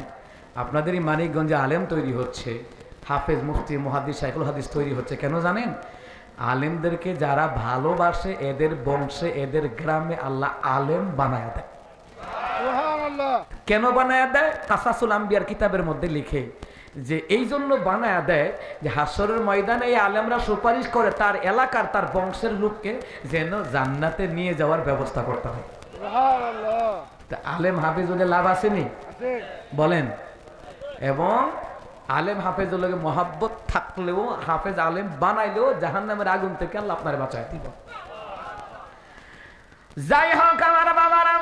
আপনাদেরই মানিকগঞ্জে আলেম তৈরি হচ্ছে, হাফেজ মুফতি মুহাদ্দিস শাইখুল হাদিস তৈরি হচ্ছে। কেন জানেন? আলেমদেরকে যারা ভালোবাসে এদের বংশে এদের গ্রামে আল্লাহ আলেম বানায় দেয়। কেন বানায় দেয়? কাসাসুল আম্বিয়ার কিতাবের মধ্যে লিখে যে এই জন্য বানায় দেয় যে হাসরের ময়দানে এই আলেমরা সুপারিশ করে তার এলাকার তার বংশের লোককে যেন জান্নাতে নিয়ে যাওয়ার ব্যবস্থা করতে হয়। আলেম হাফেজ হলে লাভ আসেনি বলেন? এবং আলেম হাফেজুল্লাহকে মহাব্বত থাকলেও হাফেজ আলেম বানাইলেও জাহান্নামের আগুন থেকে আল্লাহ আপনার বাঁচায় দিব। যাই হোক আমার বাবারা,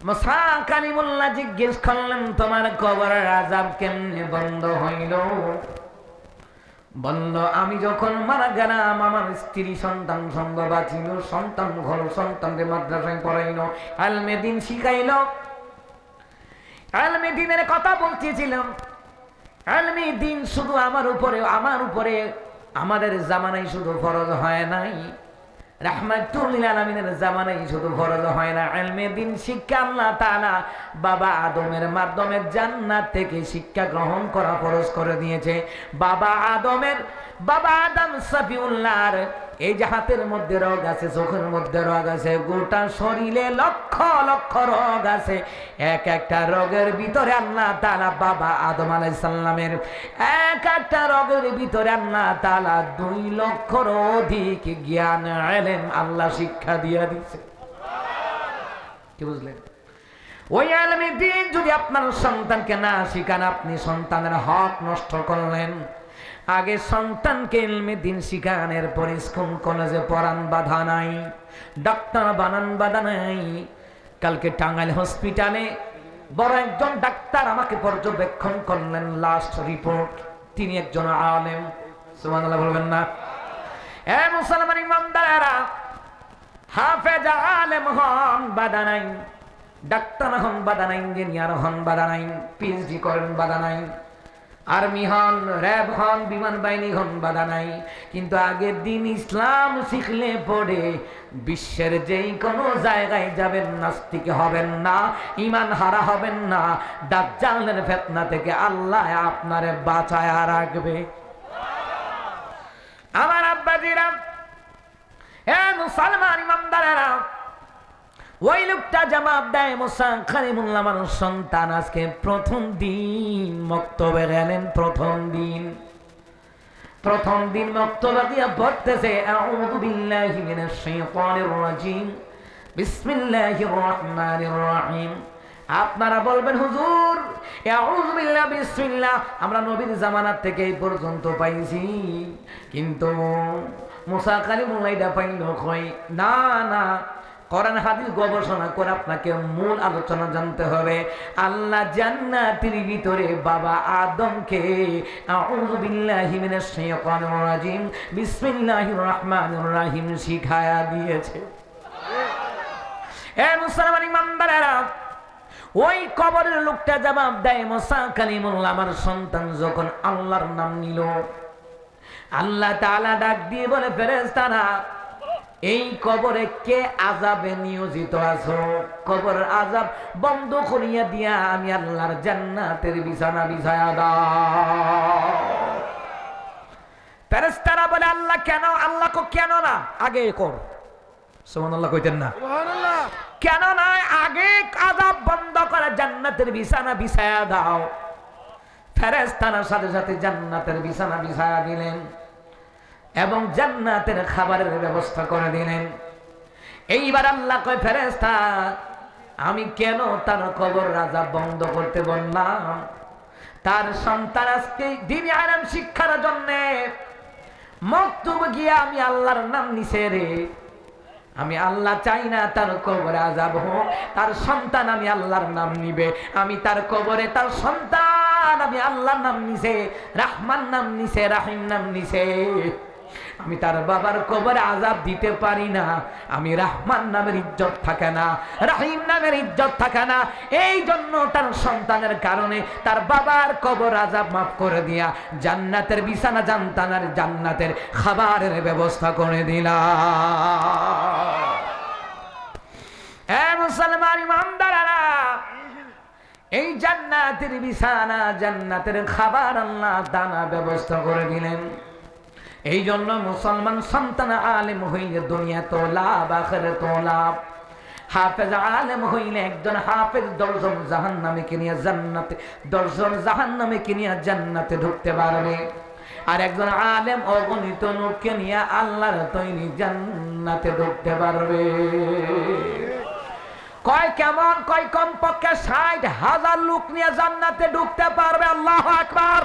মুসা কালিমুল্লাহ জিজ্ঞেস করলেন তোমার কবরের আযাব কেমনে বন্ধ হইল? বলল আমি যখন মারা গেলাম আমার স্ত্রী সন্তান সম্ভব ছিল, সন্তান ঘর সন্তানকে মাদ্রাসায় পড়াইল, আলমে দিন শিখাইল। আলমে দিনের কথা বলতেছিলাম, আলমে দিন শুধু আমার উপরে আমাদের জামানায় শুধু ফরজ হয় নাই, রাহমাতুল লিল আলামিনের জামানায় শুধু ফরজ হয় না। ইলমে দিন শিক্ষা আল্লাহ তাআলা বাবা আদমের মাধ্যমে জান্নাত থেকে শিক্ষা গ্রহণ করা ফরজ করে দিয়েছে। বাবা আদম সাফিউল্লাহর এই যে হাতের মধ্যে রোগ আছে, চোখের মধ্যে রোগ আছে, গোটা শরীরে লক্ষ লক্ষ রোগ আছে। এক একটা রোগের ভিতরে আল্লাহ তাআলা বাবা আদম আলাইহিস সালামের এক একটা রোগের ভিতরে আল্লাহ তাআলা 2 লক্ষর অধিক জ্ঞান ইলম আল্লাহ শিক্ষা দিয়ে দিয়েছে। কি বুঝলেন? ওই ইলমে দ্বীন যদি আপনার সন্তানকে না শিখান, আপনি সন্তানের হক নষ্ট করলেন। আগে সন্তানকে ইলমে দ্বীন শিখান, এরপর স্কুল কলেজে পড়ান, বাধা নাই, ডাক্তার বানান, বাধা নাই। কালকে টাঙ্গাইল হসপিটালে বড় একজন ডাক্তার আমাকে পর্যবেক্ষণ করলেন, লাস্ট রিপোর্ট তিনি একজন আলেম। সুবহানাল্লাহ বলবেন না? এ মুসলমান ইমানদারেরা, হাফেজ আলেম হন বাধা নাই, ডাক্তার হন বাধা নাই, ইঞ্জিনিয়ার হন বাধা নাই, পিএইচডি করেন বাধা নাই, আর্মি হন, র্যাব হন, বিমান বাহিনী হন, বাধা নাই। কিন্তু আগের দিন ইসলাম শিখলে পড়ে বিশ্বের যেই কোনো জায়গায় যাবেন নাস্তিক হবেন না, ঈমান হারা হবেন না, দাজ্জালের ফিতনা থেকে আল্লাহ আপনারে বাঁচায় রাখবে। আমার আব্বাজিরা, হে মুসলমান ইমানদারেরা, ওই লোকটা জবাব দেয়, মুসা কালিমুল্লাহ মানুষ সন্তান আজকে প্রথম দিন মক্তবে গেলেন। প্রথম দিন মক্তবে দিয়া পড়তেছে আউযু বিল্লাহি মিনাশ শাইতানির রাজিম, বিসমিল্লাহির রহমানির রহিম। আপনারা বলবেন হুজুর আউযু বিল্লাহ বিসমিল্লাহ আমরা নবীর জামানার থেকে এই পর্যন্ত পাইছি, কিন্তু মুসা কালিমুল্লাহ এটা পাইল কই? না, কোরআন হাদিস গবেষণা করে আপনাকে মূল আলোচনা জানতে হবে। আল্লাহ জান্নাতের ভিতরে বাবা আদমকে আউযু বিল্লাহি মিনাশ শাইতানির রাজিম বিসমিল্লাহির রহমানির রহিম শিখায়া দিয়েছে। এ মুসলমান ইমানদারেরা, ওই কবরের লোকটা জবাব দেয়, মুসা কালিমুল্লাহ আমার সন্তান যখন আল্লাহর নাম নিল, আল্লাহ তাআলা ডাক দিয়ে বলে, ফেরেশতারা এই কবরে কে আযাবে নিয়োজিত আছো? কবর আযাব বন্ধ করিয়া দিয়া আমি আল্লাহর জান্নাতের বিছানা বিছায়া দাও। ফেরেশতারা বলে, আল্লাহ কেন? আল্লাহ কো কেন না, আগে কর। সুবহানাল্লাহ কইতেন না? সুবহানাল্লাহ। কেন নয়, আগে আযাব বন্ধ করে জান্নাতের বিছানা বিছায়া দাও। ফেরেশতারা সাথে সাথে জান্নাতের বিছানা বিছায়া দিলেন এবং জান্নাতের খাবারের ব্যবস্থা করে দিলেন। এইবার আল্লাহ কয়, ফেরেশতা আমি কেন তার কবর আযাব বন্ধ করতে বললাম? তার সন্তান আজকে দ্বীন আরাম শিক্ষার জন্য মক্তব গিয়া আমি আল্লাহর নাম নিছে রে। আমি আল্লাহ চাই না তার কবরে আযাব হোক, তার সন্তান আমি আল্লাহর নাম নিবে। আমি তার কবরে তার সন্তান আমি আল্লাহর নাম নিছে, রহমান নাম নিছে, রাহিম নাম নিছে। আমি তার বাবার কবরে আযাব দিতে পারি না। আমি রহমান নামের ইজ্জত থাকে না, রাহিম নামের ইজ্জত থাকে না। এই জন্য তার সন্তানের কারণে তার বাবার কবর আযাব মাফ করে দিয়া জান্নাতের বিছানা জান্তানার জান্নাতের খাবারের ব্যবস্থা করে দিলাম। এ মুসলমান ইমানদারেরা, এই জান্নাতের বিছানা জান্নাতের খাবার আল্লাহ দানা ব্যবস্থা করে দিলেন। এই জন্য মুসলমান সন্তান আলেম হইলে দুনিয়া তো লাভ, আখিরাতে লাভ। হাফেজ আলেম হইলে একজন হাফেজ 10 জন জাহান্নামীকে নিয়ে জান্নাতে, 10 জন জাহান্নামীকে নিয়ে জান্নাতে ঢুকতে পারবে। আর একজন আলেম অগণিত লোককে নিয়ে আল্লাহর তৈরি জান্নাতে ঢুকতে পারবে। কয় কেমন? কয় কমপক্ষে 60,000 লোক নিয়ে জান্নাতে ঢুকতে পারবে। আল্লাহু আকবার।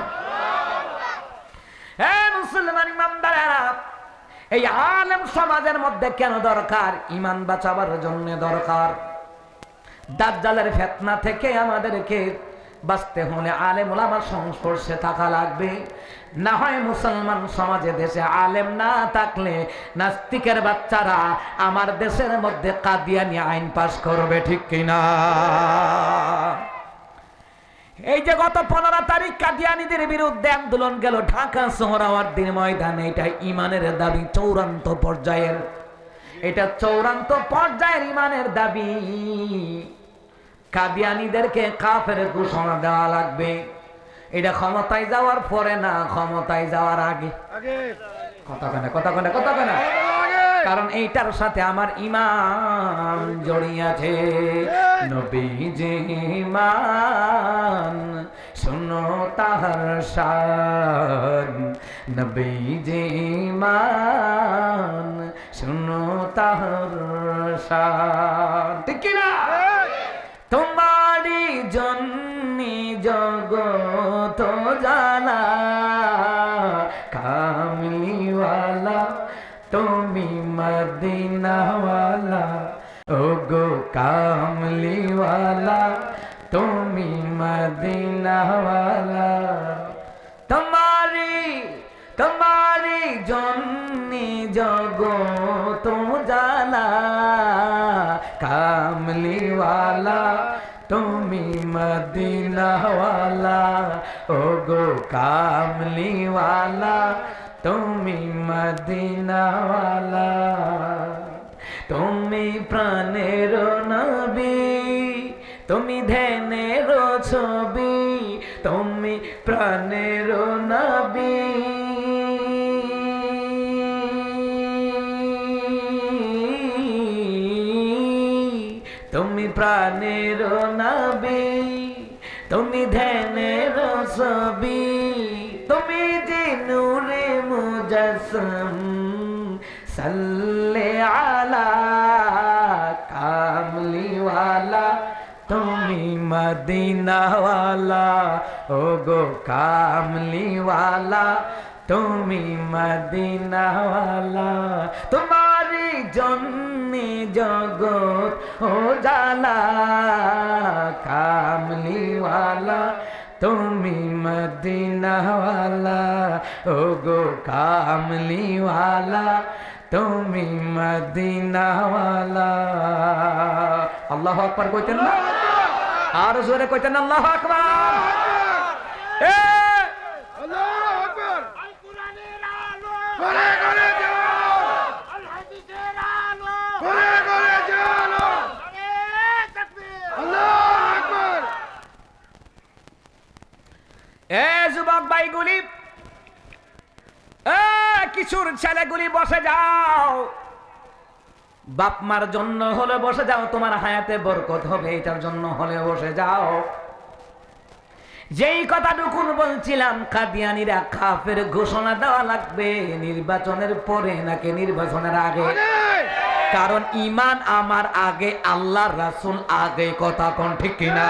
হে মুসলমান ইমানদারেরা, এই আলেম সমাজের মধ্যে কেন দরকার? ঈমান বাঁচাবার জন্য দরকার। দাজ্জালের ফিতনা থেকে আমাদেরকে বাঁচতে হলে আলেম ওলামার সংস্পর্শে থাকা লাগবে। না হয় মুসলমান সমাজে দেশে আলেম না থাকলে নাস্তিকের বাচ্চারা আমার দেশের মধ্যে কাদিয়ানি আইন পাশ করবে, ঠিক কিনা? এই যে গত 15 তারিখ কাদিয়ানীদের বিরুদ্ধে আন্দোলন গেল ঢাকা সোহরাওয়ার্দীর ময়দানে, এটা ইমানের দাবি চূড়ান্ত পর্যায়ের। এটা চূড়ান্ত পর্যায়ের ইমানের দাবি। কাদিয়ানীদেরকে কাফের ঘোষণা দেওয়া লাগবে। এটা ক্ষমতায় যাওয়ার পরে না, ক্ষমতায় যাওয়ার আগে। কথা কেন, কথা কেন, কথা কেন? কারণ এইটার সাথে আমার ঈমান জড়িয়ে আছে। নবীজি ঈমান শুনো তাহার শান, নবীজি ঈমান শুনো তাহার শান, ঠিক কি না? তোমারই জন্যে জগত জানা, কামলিওয়ালা তুমি মদিনাওয়ালা, ও গো কামলিওয়ালা তুমি মদিনাওয়ালা। তোমারি জন্যে জগত জানা, কামলিওয়ালা তুমি মদিনাওয়ালা, ও গো কামলিওয়ালা তুমি মদিনাওয়ালা। তুমি প্রাণের নবী, তুমি ধ্যানের ছবি, তুমি প্রাণের নবী, তুমি প্রাণের নবী, তুমি ধ্যানের ছবি, তুমি যে নূরে মুজাসসাম। সাল্লে আলা কামলিওয়ালা তুমি মদিনাওয়ালা, ও গো কামলিওয়ালা তুমি মদিনাওয়ালা। তোমারি জন্যে জগৎ ও জালা কামলিওয়ালা তুমি মদিনাওয়ালা ও গো কামলিওয়ালা তুমি মদিনাওয়ালা। আল্লাহু আকবার কইতেন না? আর জোরে কইতেন আল্লাহু আকবার। আল্লাহু আকবার। আল কোরআনের আলো ঘরে ঘরে জ্বালো, আল হাদিসের আলো ঘরে ঘরে জ্বালো। নারে তাকবীর, আল্লাহু আকবার। যুবক ভাইগুলি, কিশোর ছেলেগুলি বসে যাও, বাপ মার জন্য হলে বসে যাও, তোমার হায়াতে বরকত হবে এটার জন্য হলে বসে যাও। যেই কথাটুকুন বলছিলাম, কাদিয়ানীরা কাফের ঘোষণা দেওয়া লাগবে নির্বাচনের পরে নাকি নির্বাচনের আগে? কারণ ঈমান আমার আগে, আল্লাহর রাসূল আগে, কথা কোন ঠিক কিনা?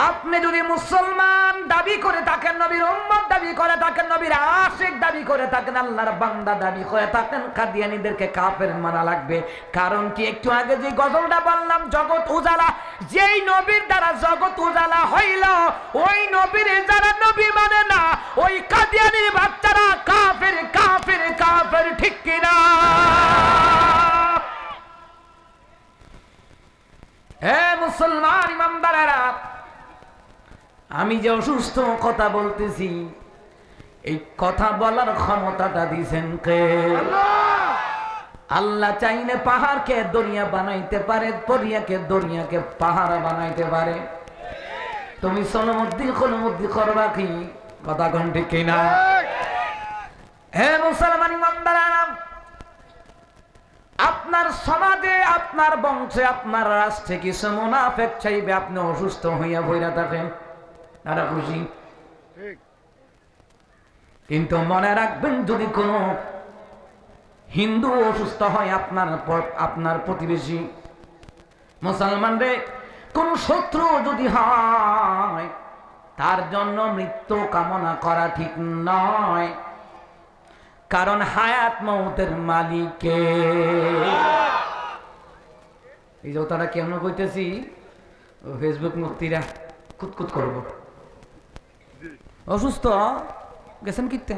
আপনি যদি মুসলমান দাবি করে থাকেন, নবীর উম্মত দাবি করে থাকেন, নবীর আশিক দাবি করে থাকেন, আল্লাহর বান্দা দাবি করে থাকেন, কাদিয়ানীদেরকে কাফের মানা লাগবে। কারণ কি, একটু আগে যে গজলটা বললাম, জগৎ উজালা, যেই নবীর দ্বারা জগৎ উজালা হইল, ওই নবীর যারা নবী মানে না, ওই কাদিয়ানীর বাচ্চারা কাফের কাফের কাফের, ঠিক কিনা? হে মুসলমান ইমানদারেরা, আমি যে অসুস্থ কথা বলতেছি, এই কথা বলার ক্ষমতাটা দিয়েছেন কে? আল্লাহ চাইলে পাহাড়কে দরিয়া বানাইতে পারে, দরিয়াকে দরিয়াকে পাহাড় বানাইতে পারে। তুমি সলমদ্দি করবা কি? কথা কোন ঠিক কিনা? হে মুসলমান ইমানদারেরা, আপনার সমাজে, আপনার বংশে, আপনার রাষ্ট্রে কিছু মুনাফিক চাইবে আপনি অসুস্থ হইয়া বইরা থাকেন, তারা খুশি। কিন্তু মনে রাখবেন, যদি কোন হিন্দু অসুস্থ হয়, আপনার প্রতিবেশী মুসলমান রে, কোন শত্রু যদি হয়, তার জন্য মৃত্যু কামনা করা ঠিক নয়। কারণ হায়াত মউতের মালিকে। এই যে তারা কেমন কইতেছি, ফেসবুক মুক্তিরা কুতকুত করব। অসুস্থ গেছেন কিতে,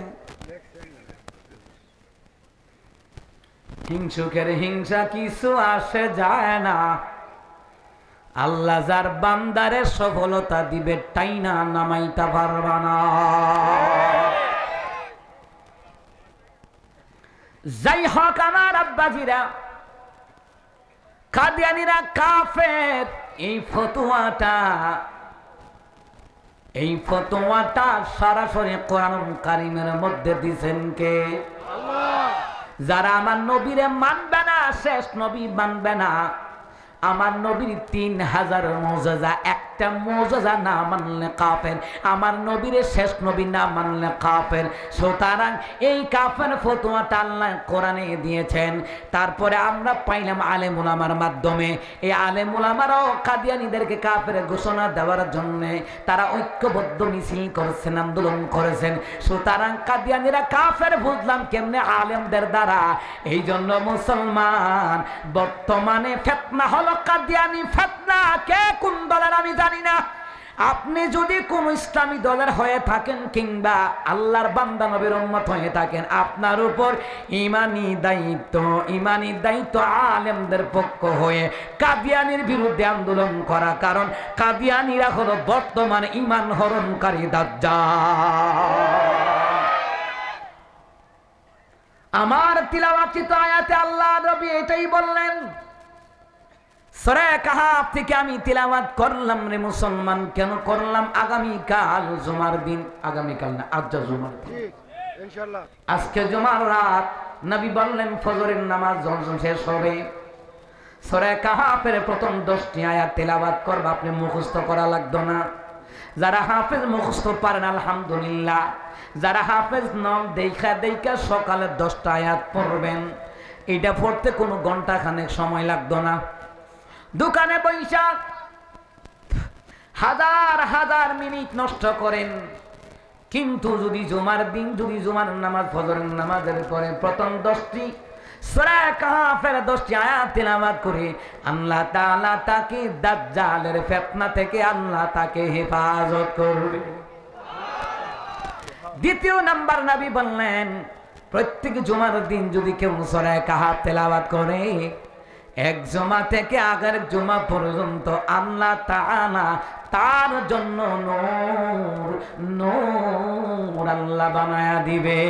হিংসুকের হিংসা কিছু আসে যায় না, আল্লাহ যার বান্দারে সফলতা দিবে টাইনা নামাইতা পারবা না। যাই হোক আমার আব্বাজিরা, কাদিয়ানীরা কাফের, এই ফতোয়াটা সরাসরি কোরআন কারীমের মধ্যে দিয়েছেন কে? আল্লাহ। যারা আমার নবীরে মানবে না, শেষ নবী মানবে না, আমার নবীর 3000 মুজিজা, একটা মুজিজা না মানলে কাফের, আমার নবীর শেষ নবী না মানলে কাফের। সুতরাং এই কাফের ফতোয়াটা আল্লাহ কোরআনে দিয়েছেন। তারপরে আমরা পাইলাম আলেম উলামার মাধ্যমে, এই আলেম উলামারাও কাদিয়ানীদেরকে কাফের ঘোষণা দেওয়ার জন্য তারা ঐক্যবদ্ধ মিছিল করেছেন, আন্দোলন করেছেন। সুতরাং কাদিয়ানীরা কাফের বুঝলাম কেমনে? আলেমদের দ্বারা। এই জন্য মুসলমান, বর্তমানে ফিতনা হলো কাদিয়ানী ফিতনা। কে কোন দলের আমি জানি না। আপনি যদি কোন ইসলামী দলের হয়ে থাকেন কিংবা আল্লাহর বান্দা নবীর উম্মত হয়ে থাকেন, আপনার উপর ঈমানি দায়িত্ব আলেমদের পক্ষ হয়ে কাদিয়ানীর বিরুদ্ধে আন্দোলন করা। কারণ কাদিয়ানীরা হলো বর্তমান ঈমান হরণকারী দাজ্জাল। আমার তিলাওয়াতিত আয়াতে আল্লাহ নবী এটাই বললেন। সূরা কাহাফ থেকে আমি তিলাওয়াত করলাম রে মুসলমান। কেন করলাম? আগামীকাল জুমার দিন, আগামীকাল না, আজ জুমার দিন, ইনশাআল্লাহ আজকে জুমার রাত। নবী বললেন ফজরের নামাজ যখন শেষ হবে, সূরা কাহাফের প্রথম 10টি আয়াত তিলাওয়াত করবা। আপনি মুখস্থ করা লাগতো না। যারা হাফেজ মুখস্থ পারেন আলহামদুলিল্লাহ, যারা হাফেজ নন দেখা সকালে 10টা আয়াত পড়বেন। এটা পড়তে কোনো ঘন্টা খানেক সময় লাগতো না। দোকানে বৈশা হাজার মিনিট নষ্ট করেন, কিন্তু যদি জুমার দিন, যদি জুমার নামাজ ফজরের নামাজের পরে প্রথম 10টি সূরা কাহফের 10টি আয়াত তিলাওয়াত করে আল্লাহ তাআলা তাকে দাজ্জালের ফিতনা থেকে আল্লাহ তাকে হেফাজত করবে। দ্বিতীয় নাম্বার নবী বললেন, প্রত্যেক জুমার দিন যদি কেউ সূরা কাহফ তেলাওয়াত করে, এক জুমা থেকে আগের জুমা পর্যন্ত আল্লাহ তাআলা তার জন্য নূর নূর আল্লাহ বানায়া দিবে।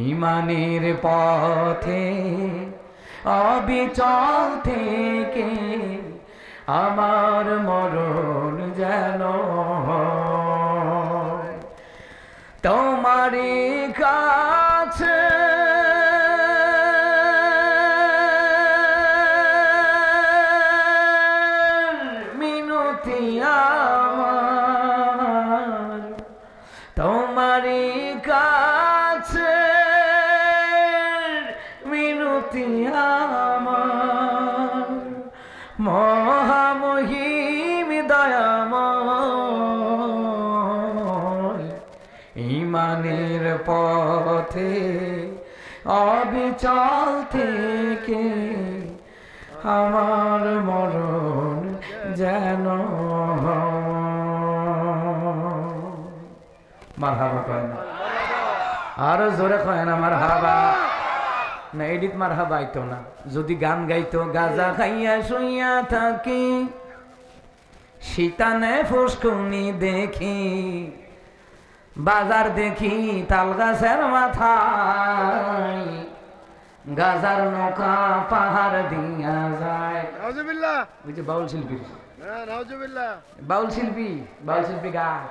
ঈমানের পথে অবিচল থেকে আমার মরণ যেন তোমারই কাছে মিনতি আমার, তোমারই কাছে মিনতি আমার, মহামহিম দয়াময়, ঈমানের পথে অবিচল থেকে আমার মরণ যেন। মারহাবা কয় না, আরো জোরে কয় না মারহাবা। না এডিট মারহাবা আইতো না, যদি গান গাইতো, গাজা খাইয়া শুইয়া থাকি শীতানে ফুসকুনি দেখি, বাজার দেখি তাল গাছের মাথায়, গাজার নৌকা পাহাড় দিয়া যায়। নাউজুবিল্লাহ। ওই যে বাউল শিল্পী, হ্যাঁ নাউজুবিল্লাহ। বাউল শিল্পী গায়।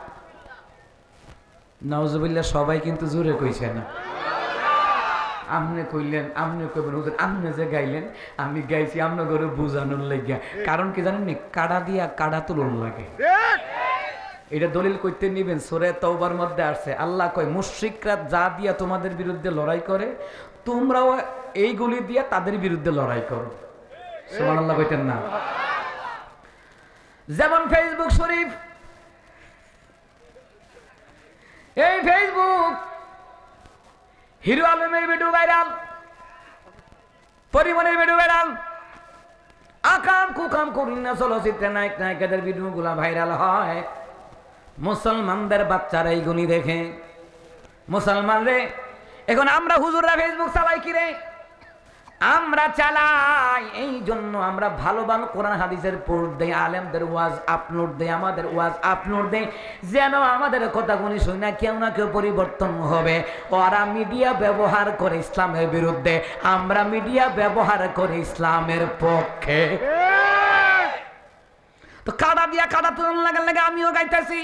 নাউজুবিল্লাহ সবাই কিন্তু জোরে কইছে না। আমনে কইলেন, আমনে কইবেন হুজুর আমনে যে গাইলেন আমি গাইছি আমনে করে বুঝানোর লাগিয়া। কারণ কি জানেন নি, কাড়া দিয়া কাড়া তুলন লাগে। এটা দলিল কইতে নিবেন, সূরা তাওবার মধ্যে আসছে, আল্লাহ কয় মুশরিকরা যা দিয়া তোমাদের বিরুদ্ধে লড়াই করে তোমরাও এইগুলি দিয়া তাদের বিরুদ্ধে লড়াই করো। সুবহানাল্লাহ কইতেন না? যেমন ফেসবুক শরীফ, এই ফেসবুক হিরো আলমের ভিডিও ভাইরাল, পরিমণের ভিডিও ভাইরাল, আকাম কুকাম করি না চলচ্চিত্রে নায়ক নায়িকাদের ভিডিও গুলা ভাইরাল হয়। মুসলমানদের বাচ্চারা এইগুলি দেখে। মুসলমান রে, এখন আমরা হুজুররা ফেসবুক চালাই কিরে? আমরা চালাই এই জন্য আমরা ভালো ভালো কোরআন হাদিসের পোস্ট দেই, আলেমদের ওয়াজ আপলোড দেই, আমাদের ওয়াজ আপলোড দেই, যেন আমাদের কথাগুলি শুনে কেউ না কেউ পরিবর্তন হবে। ওরা মিডিয়া ব্যবহার করে ইসলামের বিরুদ্ধে, আমরা মিডিয়া ব্যবহার করে ইসলামের পক্ষে। তো কাদা দিয়া কাদা তুলন লাগার লাগে আমিও গাইতেছি।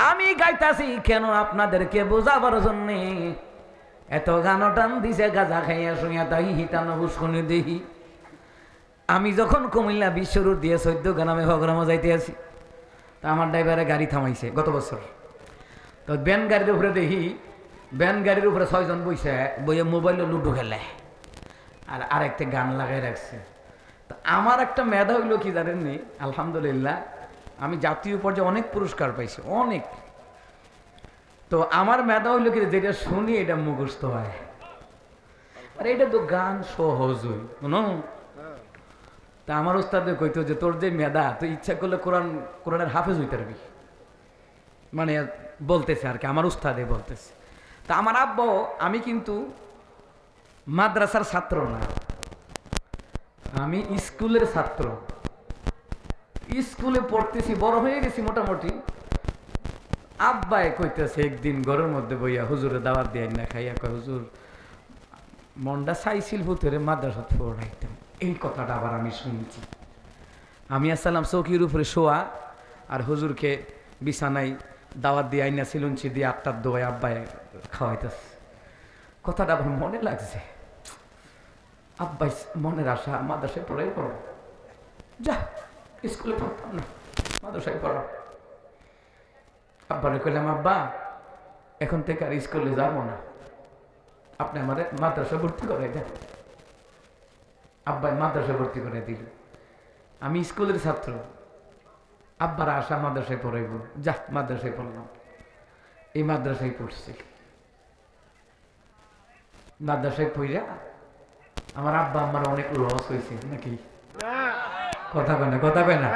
আমি গাইতেছি কেন? আপনাদেরকে বোঝাবার জন্য। এত গান টান দিছে, গাজা খাইয়া শুইয়া তাই হিতানো বুসকুনি দেখি। আমি যখন কুমিল্লা বিশ্ব রোড দিয়ে 14 গ্রামে হগ্রামে যাইতে আছি, তা আমার ড্রাইভারে গাড়ি থামাইছে গত বছর। তো ব্যান গাড়ির উপরে দেখি, ব্যান গাড়ির উপরে 6 জন বইছে, বইয়ে মোবাইলে লুডো খেলে আর আরেকটা গান লাগাই রাখছে। তো আমার একটা মেধা হইলো কি জানেননি, আলহামদুলিল্লাহ আমি জাতীয় পর্যায়ে অনেক পুরস্কার পাইছি, অনেক। তো আমার মেধা হইলো কি, যেটা শুনি এটা মুখস্থ হয়। আর এটা তো গান সহজ হই শোনো। তা আমার উস্তাদে কইতো যে তোর যে মেধা, তুই ইচ্ছা করলে কোরআনের হাফেজ হইতে পারবি, মানে বলতেছে আর কি, আমার উস্তাদে বলতেছে। তা আমার আব্বা, আমি কিন্তু মাদ্রাসার ছাত্র না, আমি স্কুলের ছাত্র। স্কুলে পড়তেছি, বড় হয়ে গেছি মোটামুটি। আব্বাই কইতেছে একদিন ঘরের মধ্যে বইয়া, হুজুরে দাওয়াত দিয়ে না খাইয়া কয়, হুজুর মনটা চাইছিল ভূতেরে মাদ্রাসা পড়াইতাম। এই কথাটা আবার আমি শুনছি। আমি আসসালাম চৌকির উপরে শোয়া, আর হুজুরকে বিছানায় দাওয়াত দিয়ে আইনা সিলুঞ্চি দিয়ে 8টার দোয়ায় আব্বাই খাওয়াইতেছে। কথাটা আবার মনে লাগছে। আব্বাই মনের আশা মাদ্রাসায় পড়াই পড়ো, যা স্কুলে পড়তাম না, মাদ্রাসায় পড়ো। আব্বারে কইলাম, আব্বা এখন থেকে আর স্কুলে যাবো না, আপনি আমাদের মাদ্রাসা ভর্তি করাই দেন। আব্বাই মাদ্রাসা ভর্তি করে দিল। আমি স্কুলের ছাত্র, আব্বার আশা মাদ্রাসায় পড়াইব, যা মাদ্রাসায় পড়লাম। এই মাদ্রাসায় পড়ছি। মাদ্রাসায় পড়া আমার আব্বা আমার অনেক লস হয়েছে নাকি? কথা কয় না, কথা কয় না।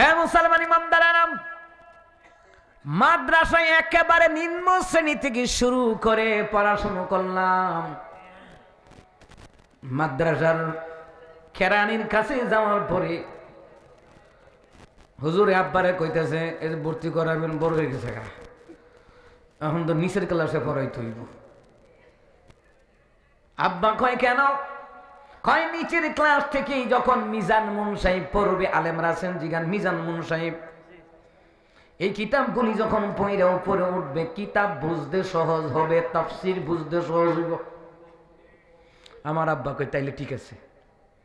এ মুসলমান ইমানদারেরা, মাদ্রাসায় একেবারে নিম্ন শ্রেণী থেকে শুরু করে পড়াশোনা করলাম। মাদ্রাসার কেরানির কাছে যাওয়ার পরে হুজুরে আব্বারে কইতেছে এই যে ভর্তি করাবেন, বড় হয়ে গেছে, এখন তো নিচের ক্লাসে পড়াইতে হইব। আব্বা কয় কেন? কয় নিচের ক্লাস থেকেই যখন মিজান মুন সাহেব পড়বে, আলেমরা আছেন জিগান, মিজান মুন সাহেব এই কিতাবগুলি যখন পড়ে উপরে উঠবে, কিতাব বুঝতে সহজ হবে, তাফসীর বুঝতে সহজ হইব। আমার আব্বা কই তাইলে ঠিক আছে,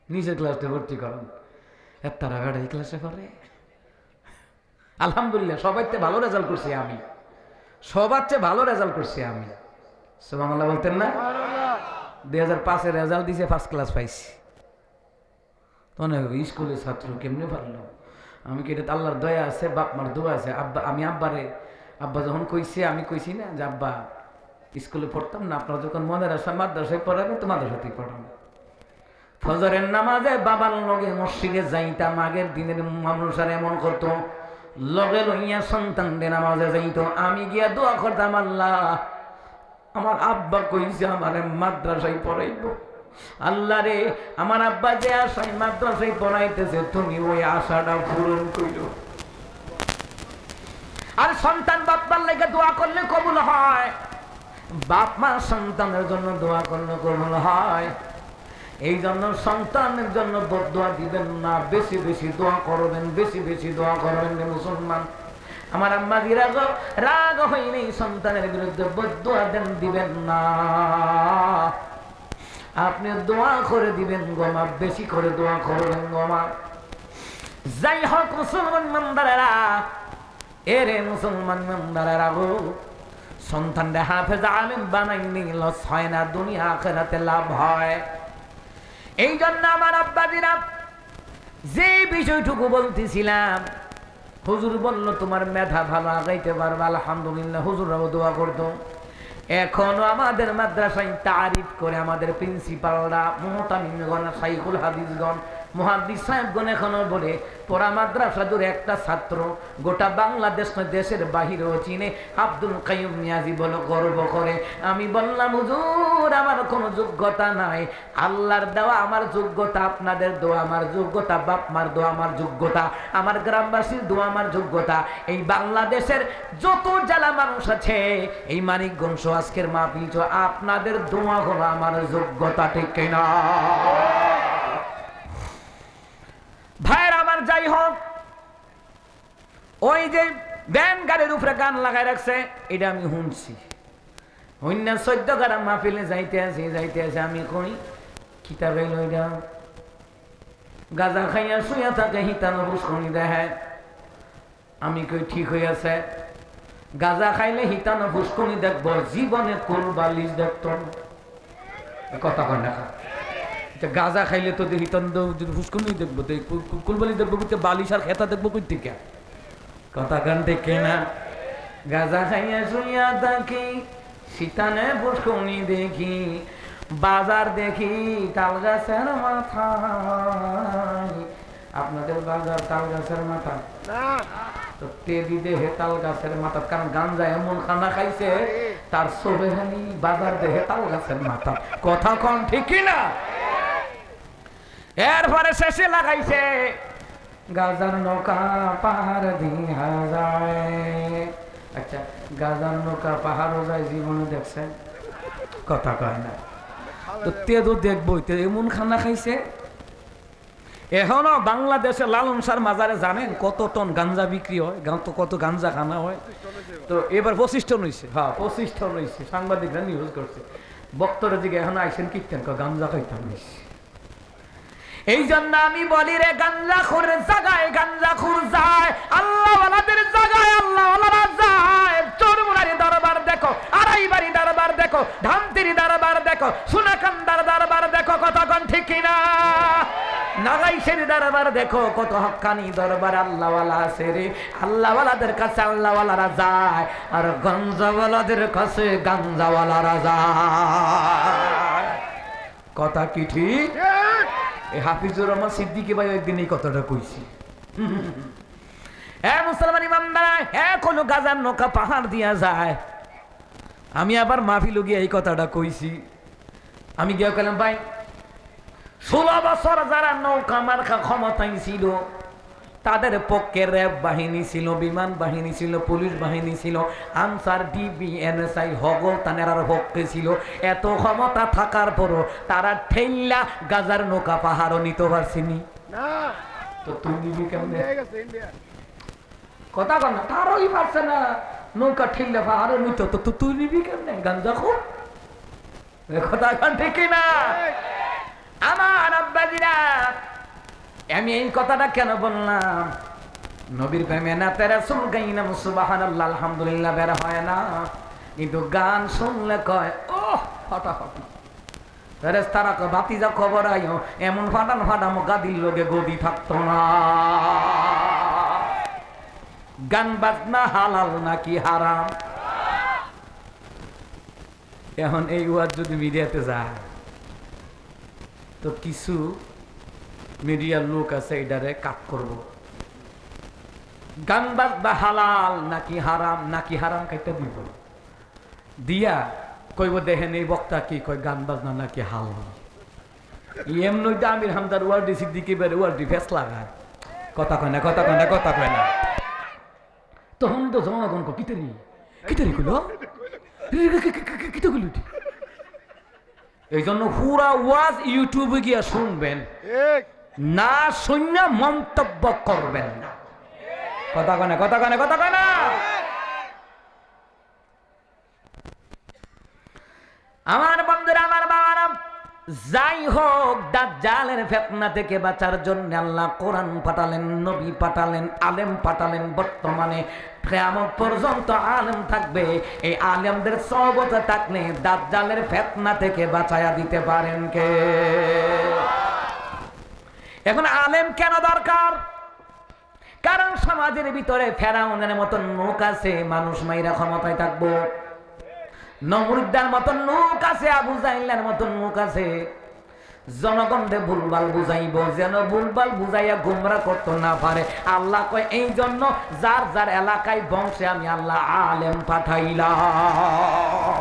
নিজের ক্লাসে ভর্তি করেন। তারা এই ক্লাসে পড়ে, আলহামদুলিল্লাহ সবার চেয়ে ভালো রেজাল্ট করছি আমি, সবার চেয়ে ভালো রেজাল্ট করছি আমি। সুবহানাল্লাহ বলতেন না? 2005-এর রেজাল্ট দিছে, ফার্স্ট ক্লাস পাইছি। তখন স্কুলের ছাত্র কেমনে পারলো? আমি কি এটা আল্লাহর দয়া আছে, বাপ মার দোয়া আছে? আমি আব্বা যখন কইছে, আমি কইছি না যে আব্বা স্কুলে পড়তাম না, আপনারা যখন মনের আসা মাদ্রাসায় পড়াবে তো মাদ্রাসাতেই পড়াবে। ফজরের নামাজে বাবার লগে মসজিদে যাইতাম। আগের দিনের মানুষরা এমন করতো, লগে লইয়া সন্তানদের নামাজে যাইতো, আমি গিয়া দোয়া করতাম, আল্লাহ আমার আব্বা কইছে আমারে মাদ্রাসায় পড়াইব, আল্লাহ রে আমার আব্বা যে আশায় মাদ্রাসায় পড়াইতেছে তুমি ওই আশাটা পূরণ কইরো। আর সন্তান বাপমার লেগে দোয়া করলে কবুল হয়, বাপ মা সন্তানের জন্য দোয়া করলে কবুল হয়। এই জন্য সন্তানের জন্য বদদোয়া দিবেন না, বেশি বেশি দোয়া করবেন, বেশি বেশি দোয়া করবেন। মুসলমান আমার আম্মা রাগ হয়নি, সন্তানের বিরুদ্ধে বদদোয়া দিবেন না, আপনি দোয়া করে দিবেন গোমা, বেশি করে দোয়া করবেন গোমা। যাই হোক মুসলমান ইমানদারেরা, এরে মুসলমান ইমানদারেরা গো, সন্তানরা হাফেজ আলেম বানাইনি লস হয় না, দুনিয়া আখিরাতে লাভ হয়। এই জন্য আমার আব্বাজিরা যে বিষয়টুকু বলতেছিলাম, হুজুর বলল তোমার মেধা ভালো, আগাইতে পারবে, আলহামদুলিল্লাহ হুজুররাও দোয়া করতো। এখনো আমাদের মাদ্রাসায় তারিফ করে আমাদের প্রিন্সিপালরা, মুহতামিমগণ, শাইখুল হাদিসগণ, মুহাদ্দিস সাহেবগণ এখনো বলে পড়া মাদ্রাসা জুড়ে একটা ছাত্র গোটা বাংলাদেশ দেশের বাহিরেও চিনে, আব্দুল কাইয়ুম নিয়াজি বলে গর্ব করে। আমি বললাম হুজুর আমার কোনো যোগ্যতা নাই, আল্লাহর দেওয়া আমার যোগ্যতা, আপনাদের দোয়া আমার যোগ্যতা, বাপ মার দোয়া আমার যোগ্যতা, আমার গ্রামবাসীর দোয়া আমার যোগ্যতা। এই বাংলাদেশের যত জেলা মানুষ আছে, এই মানিকগঞ্জ আজকের মাহফিল, আপনাদের দোয়া হলো আমার যোগ্যতা, ঠিক কিনা ভাইয়ের আমার? যাই হোক, ওই যে ব্যান গাড়ির উপরে গান লাগাই রাখছে, এটা আমি শুনছি। অন্য 14 গ্রাম মাহফিলে যাইতে আছি, আমি কই কিতাবে লইরা গাঁজা খাইয়া শুয়া থাকে, হিতানো ফুসকুনি দেখে। আমি কই ঠিক হইয়াছে, গাঁজা খাইলে হিতানো ফুসকুনি দেখবো, জীবনে কোল বালিশ দেখত কথা কয় না। গাঁজা খাইলে তো দেখি ফুসকুনি দেখবো, কুলবালি দেখবো, বালিশ আর খেতা দেখবো কই থেকে, কথা কান থেকে না। গাঁজা খাইয়া শুইয়া থাকি, শীতানে ফুসকুনি দেখি, বাজার দেখি তাল গাছের মাথায়। আপনাদের বাজার তাল গাছের মাথা তো তেদি দেহে তাল গাছের মাথা, কারণ গাঞ্জা এমন খানা খাইছে তার সোবেহানি বাজার দেহে তাল গাছের মাথা, কথা কন ঠিক না? এরপরে শেষে লাগাইছে গাজার নৌকা পাহাড় দিয়া যায়। আচ্ছা, গাজার নৌকা পাহাড়ও যায়, জীবনে দেখছেন? কথা কয় না। তো তেদও দেখবো, এমন খানা খাইছে। এখনো বাংলাদেশে লালন শাহর মাজারে জানেন কত টন গাঞ্জা বিক্রি হয়, কত গাঞ্জা খানা হয়? তো এবার 25 টন হয়েছে। হ্যাঁ 25 টন হয়েছে, সাংবাদিকরা নিউজ করছে। বক্তরা দিকে এখন আইসেন কীর্তেন গাঞ্জা খাইতাম। এই জন্য আমি বলি রে, গাঞ্জাখোরের জায়গায় গাঞ্জাখোর যায়, আল্লাহওয়ালাদের জায়গায় আল্লাহওয়ালারা যায়। চোরমুরারি দরবার দেখো, আড়াইবাড়ি দরবার দেখো, ধানতিরি দরবার দেখো, সোনাকান্দার দরবার দেখো, কথা কোন ঠিক কিনা? নাগাইশের দরবার দেখো কত হক্কানি দরবার আল্লাহওয়ালা আছে রে। আল্লাহওয়ালাদের কাছে আল্লাহওয়ালারা যায়, আর গাঞ্জাওয়ালাদের কাছে গাঞ্জাওয়ালারা যায়। কথা কি ঠিক? এই হাফিজুর রহমান সিদ্দিকী ভাই একদিন এই কথাটা কইছি। হ্যাঁ মুসলমান ইমামদার, হ্যাঁ কোনো গাজার নৌকা পাহাড় দিয়া যায়। আমি আবার মাহফিলে গিয়ে এই কথাটা কইছি। আমি গিয়ে কইলাম ভাই 16 বছর যারা নৌকা মার্কা ক্ষমতায় ছিল তাদের পক্ষে র্যাব বাহিনী ছিল, বিমান বাহিনী ছিল, পুলিশ বাহিনী ছিল, আনসার, ডিবি, এনএসআই হগল তানেরার পক্ষে ছিল। এত ক্ষমতা থাকার পরও তারা ঠেল্লা গাজার নৌকা পাহাড়ও নিতে পারছিনি। তো তুই নিবি কেমনে? কথা কর না, তারই পারছে না নৌকা ঠেল্লা পাহাড়ও নিত, তো তুই নিবি কেমনে? গাঞ্জা খো কথা কন ঠিক না? আমার আব্বাজিরা, আমি এই কথাটা কেন বললাম? নবীর প্রেমে না তেরা সুন গাইনাম সুবহানাল্লাহ আলহামদুলিল্লাহ বের হয় না, কিন্তু গান শুনলে কয় ও ফটাফট। ফেরেশতারা কয় বাতিজা খবর আইও, এমন ফাটান ফাটামো গাদির লোকে গদি থাকতো না। গান বাজনা হালাল নাকি হারাম? এখন এই ওয়াজ যদি মিডিয়াতে যায় তো কিছু মিডিয়ার লোক আছে এটারে কাট করবো। গান বাজনা হালাল নাকি হারাম, নাকি হারাম কাইটা দিব দিয়া কইব দেখেন এই বক্তা কি কয় গান বাজনা নাকি হালাল। এমনি আমির হামদার ওয়ার্ডি সিদ্দিকী বের ওয়ার্ডি ফেস লাগায়। কথা কয় না, কথা কয় না, কথা কয় না। তখন তো জনগণ কিতারি কিতারি কইল কিতা কইল। এই জন্য পুরা ওয়াজ ইউটিউবে গিয়া শুনবেন, না শুনে মন্তব্য করবেন না। কথা কয় না, কথা কয় না, কথা কয় না। আমার বন্ধুরা, আমার বাবারা, যাই হোক দাজ্জালের ফিতনা থেকে বাঁচার জন্য আল্লাহ কোরআন পাঠালেন, নবী পাঠালেন, আলেম পাঠালেন। বর্তমানে কিয়ামত পর্যন্ত আলেম থাকবে। এই আলেমদের সহবতে থাকলে দাজ্জালের ফিতনা থেকে বাঁচায়া দিতে পারেন কে? এখন আলেম কেন দরকার? কারণ সমাজের ভিতরে ফেরাউনের মতন লোক আছে, মানুষ মাইরা ক্ষমতায় থাকবো। নমরুদ্দার মতন লোক আছে, আবু জাহেলের মতন লোক আছে। জনগণকে ভুলভাল বুঝাইব, যেন ভুলভাল বুঝাইয়া গুমরা করতে না পারে। আল্লাহ কয় এই জন্য যার যার এলাকায় বংশে আমি আল্লাহ আলেম পাঠাইলাম।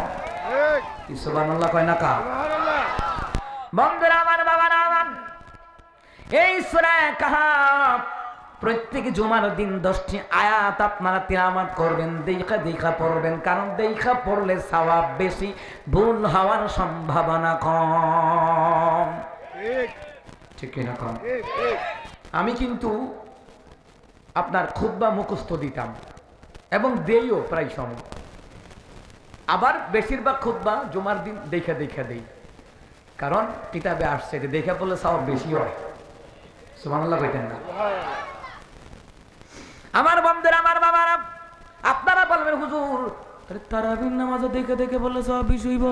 সুবহানাল্লাহ কয় না কা? বন্ধুরা আমার, বাবারা আমার, এই সূরা কাহাফ প্রত্যেক জুমার দিন 10টি আয়াত আপনারা তিলাওয়াত করবেন, দেখা দেখা পড়বেন। কারণ দেখা পড়লে সওয়াব বেশি, ভুল হওয়ার সম্ভাবনা কম। ঠিক না কম? আমি কিন্তু আপনার খুতবা মুখস্থ দিতাম এবং দেইও প্রায় সময়। আবার বেশিরভাগ খুতবা জুমার দিন দেখা দেখা দেই, কারণ কিতাবে আসছে যে দেখা পড়লে সওয়াব বেশি হয়। সুবহানাল্লাহ কইতেন না? আমার বন্ধুরা, আমার বাবারা, আপনারা বলবেন হুজুর তারাবির নামাজও দেখে দেখে বললে সব বেশি হইব।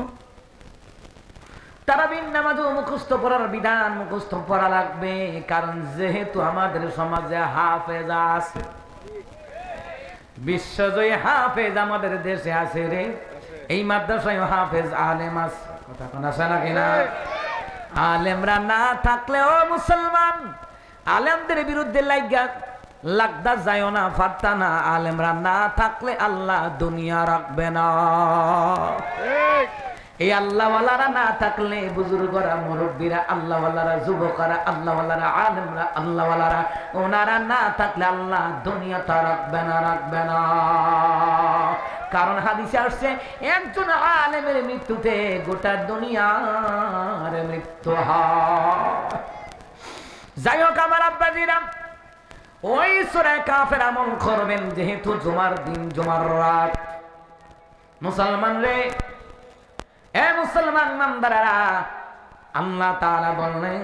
তারাবির নামাজও মুখস্থ পড়ার বিধান মুখস্থ পড়া লাগবে, কারণ যেহেতু আমাদের সমাজে হাফেজ আছে, বিশ্বজয়ী হাফেজ আমাদের দেশে আছে রে। এই মাদ্রাসায় হাফেজ আলেম আছে, কথা কোন আছে নাকি না? আলেমরা না থাকলেও মুসলমান আলেমদের বিরুদ্ধে লাগদা যায় না, ফারতা না। আলেমরা না থাকলে আল্লাহ দুনিয়া রাখবে না। এই আল্লাহওয়ালারা না থাকলে বুজুর্গরা, মুরব্বীরা, আল্লাহওয়ালারা, যুবকরা, আল্লাহওয়ালারা, আলেমরা, আল্লাহওয়ালারা, ওনারা না থাকলে আল্লাহ দুনিয়াটা রাখবে না, রাখবে না। কারণ হাদিসে আসছে একজন আলেমের মৃত্যুতে গোটা দুনিয়ার মৃত্যু হয়। যাই হোক আমার আব্বাজিরা, ওই সূরা কাফের আমল করবেন। যেহেতু জুমার দিন, জুমার রাত, মুসলমান রে, এ মুসলমান নামদারা, আল্লাহ তাআলা বললেন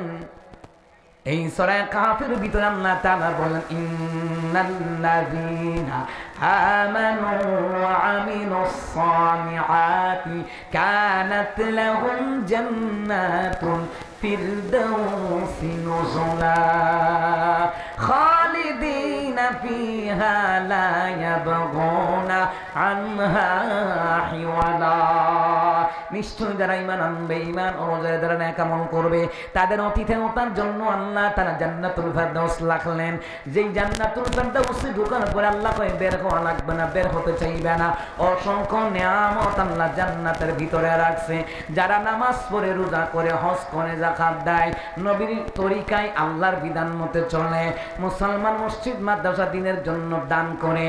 এই সূরা কাফের ভিতরে আল্লাহ তাআলা বলেন ইন্নাল্লাযীনা আমানু ওয়া আমিলুস সালিহাতি কানাত লাহুম জান্নাতুল ফিরদাউসি নুজুলা খালিদিনা ফিহা লা ইয়াবগুনা আনহা হিওয়ালা। নিশ্চয় যারা ঈমান আনবে, ঈমান অনুযায়ী যারা নেক আমল করবে, তাদের অতিথেয়তার জন্য আল্লাহ তাআলা জান্নাতুল ফেরদাউস রাখলেন। যেই জান্নাতুল ফেরদাউসে ঢোকার পরে আল্লাহ কয় বের হওয়া লাগবে না, বের হতে চাইবে না। অসংখ্য নিয়ামত আল্লাহ জান্নাতের ভিতরে রাখছে। যারা নামাজ পড়ে, রোজা করে, হজ করে, যাকাত দেয়, নবীর তরিকায় আল্লাহর বিধান মতে চলে, মুসলমান মসজিদ মাদ্রাসা দিনের জন্য দান করে,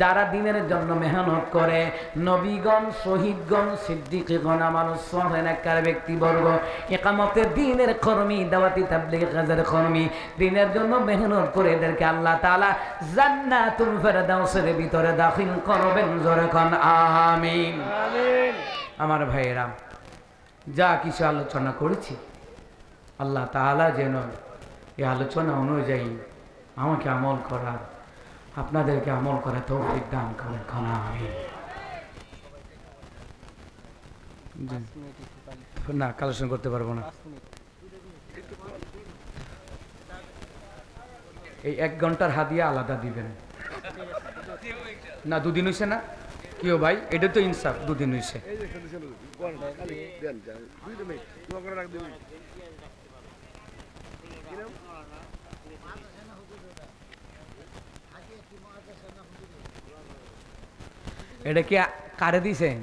যারা দিনের জন্য মেহনত করে, নবীগণ, শহীদগণ, সিদ্দিকগণ, মানুষ নেককার ব্যক্তিবর্গ, ইকামতের দ্বীনের কর্মী, দাওয়াতি তাবলীগ কাজের কর্মী, দ্বীনের জন্য মেহনত করে এদেরকে আল্লাহ তাআলা জান্নাতুল ফেরদাউসের ভিতরে দাখিল করবেন। জোরে কোন আমিন। আমিন। আমার ভাইয়েরা, যা কিছু আলোচনা করেছি আল্লাহ তাআলা যেন এই আলোচনা অনুযায়ী আমাকে আমল করার, আপনাদেরকে আমল করার তৌফিক দান করেন। কোন আমিন। না, কালেকশন করতে পারবো না। এই 1 ঘন্টার হাদিয়া আলাদা দিবেন না? 2 দিন হয়েছে না কিও ভাই? এটা তো ইনসাফ, 2 দিন হয়েছে। এই যে শুনুন, কোন খালি দেন যান 2 মিনিট দোয়া করে রাখ দিবেন। এটা কি কারে দিছেন?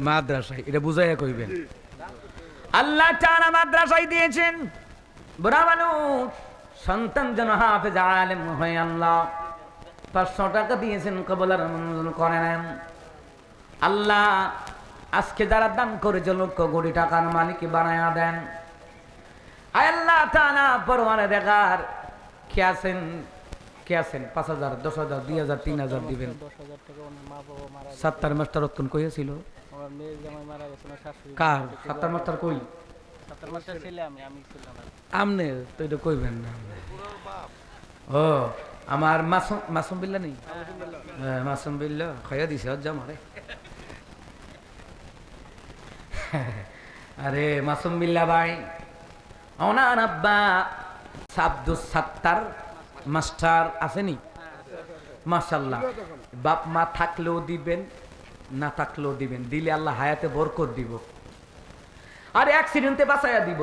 মাদ্রাসায়। এটা বুঝাইয়া কইবেন। আল্লাহ তাআলা মাদ্রাসায় দিয়েছেন। বুড়া মানুষ সন্তান যেন হাফেজ আলেম হয় আল্লাহ 500 টাকা দিয়েছেন, কবুলার মঞ্জুর করে নেন। আল্লাহ আজকে যারা দান করেছে লক্ষ কোটি টাকার মালিক বানায়া দেন। আয় আল্লাহ তাআলা পরওয়ানে দেখার কে আছেন? 5,000, 10,000, 2,000, 3,000 দিবেন। 10,000 টাকা ওনার মা বাবা মারা গেছে। সাত্তার মাস্টার অত্যন কইয়াছিল। আমার মেয়ের জামাই মারা গেছে, ওনার শাশুড়ি। কার সাত্তার মাস্টার কই? 7 মাসের ছেলে আমি ছিলাম না। আমনে তো এটা কইবেন না। ও আমার মাসুম বিল্লাহ নেই? হ্যাঁ, মাসুম বিল্লাহ খাইয়া দিছে হজ্জা মারে। আরে মাসুম বিল্লাহ ভাই, ওনার আব্বা আব্দুস সাত্তার মাস্টার আসেনি? মাশাআল্লাহ। বাপ মা থাকলেও দিবেন, না থাকলেও দিবেন। দিলে আল্লাহ হায়াতে বরকত দিব, আর অ্যাক্সিডেন্টে বাঁচাইয়া দিব।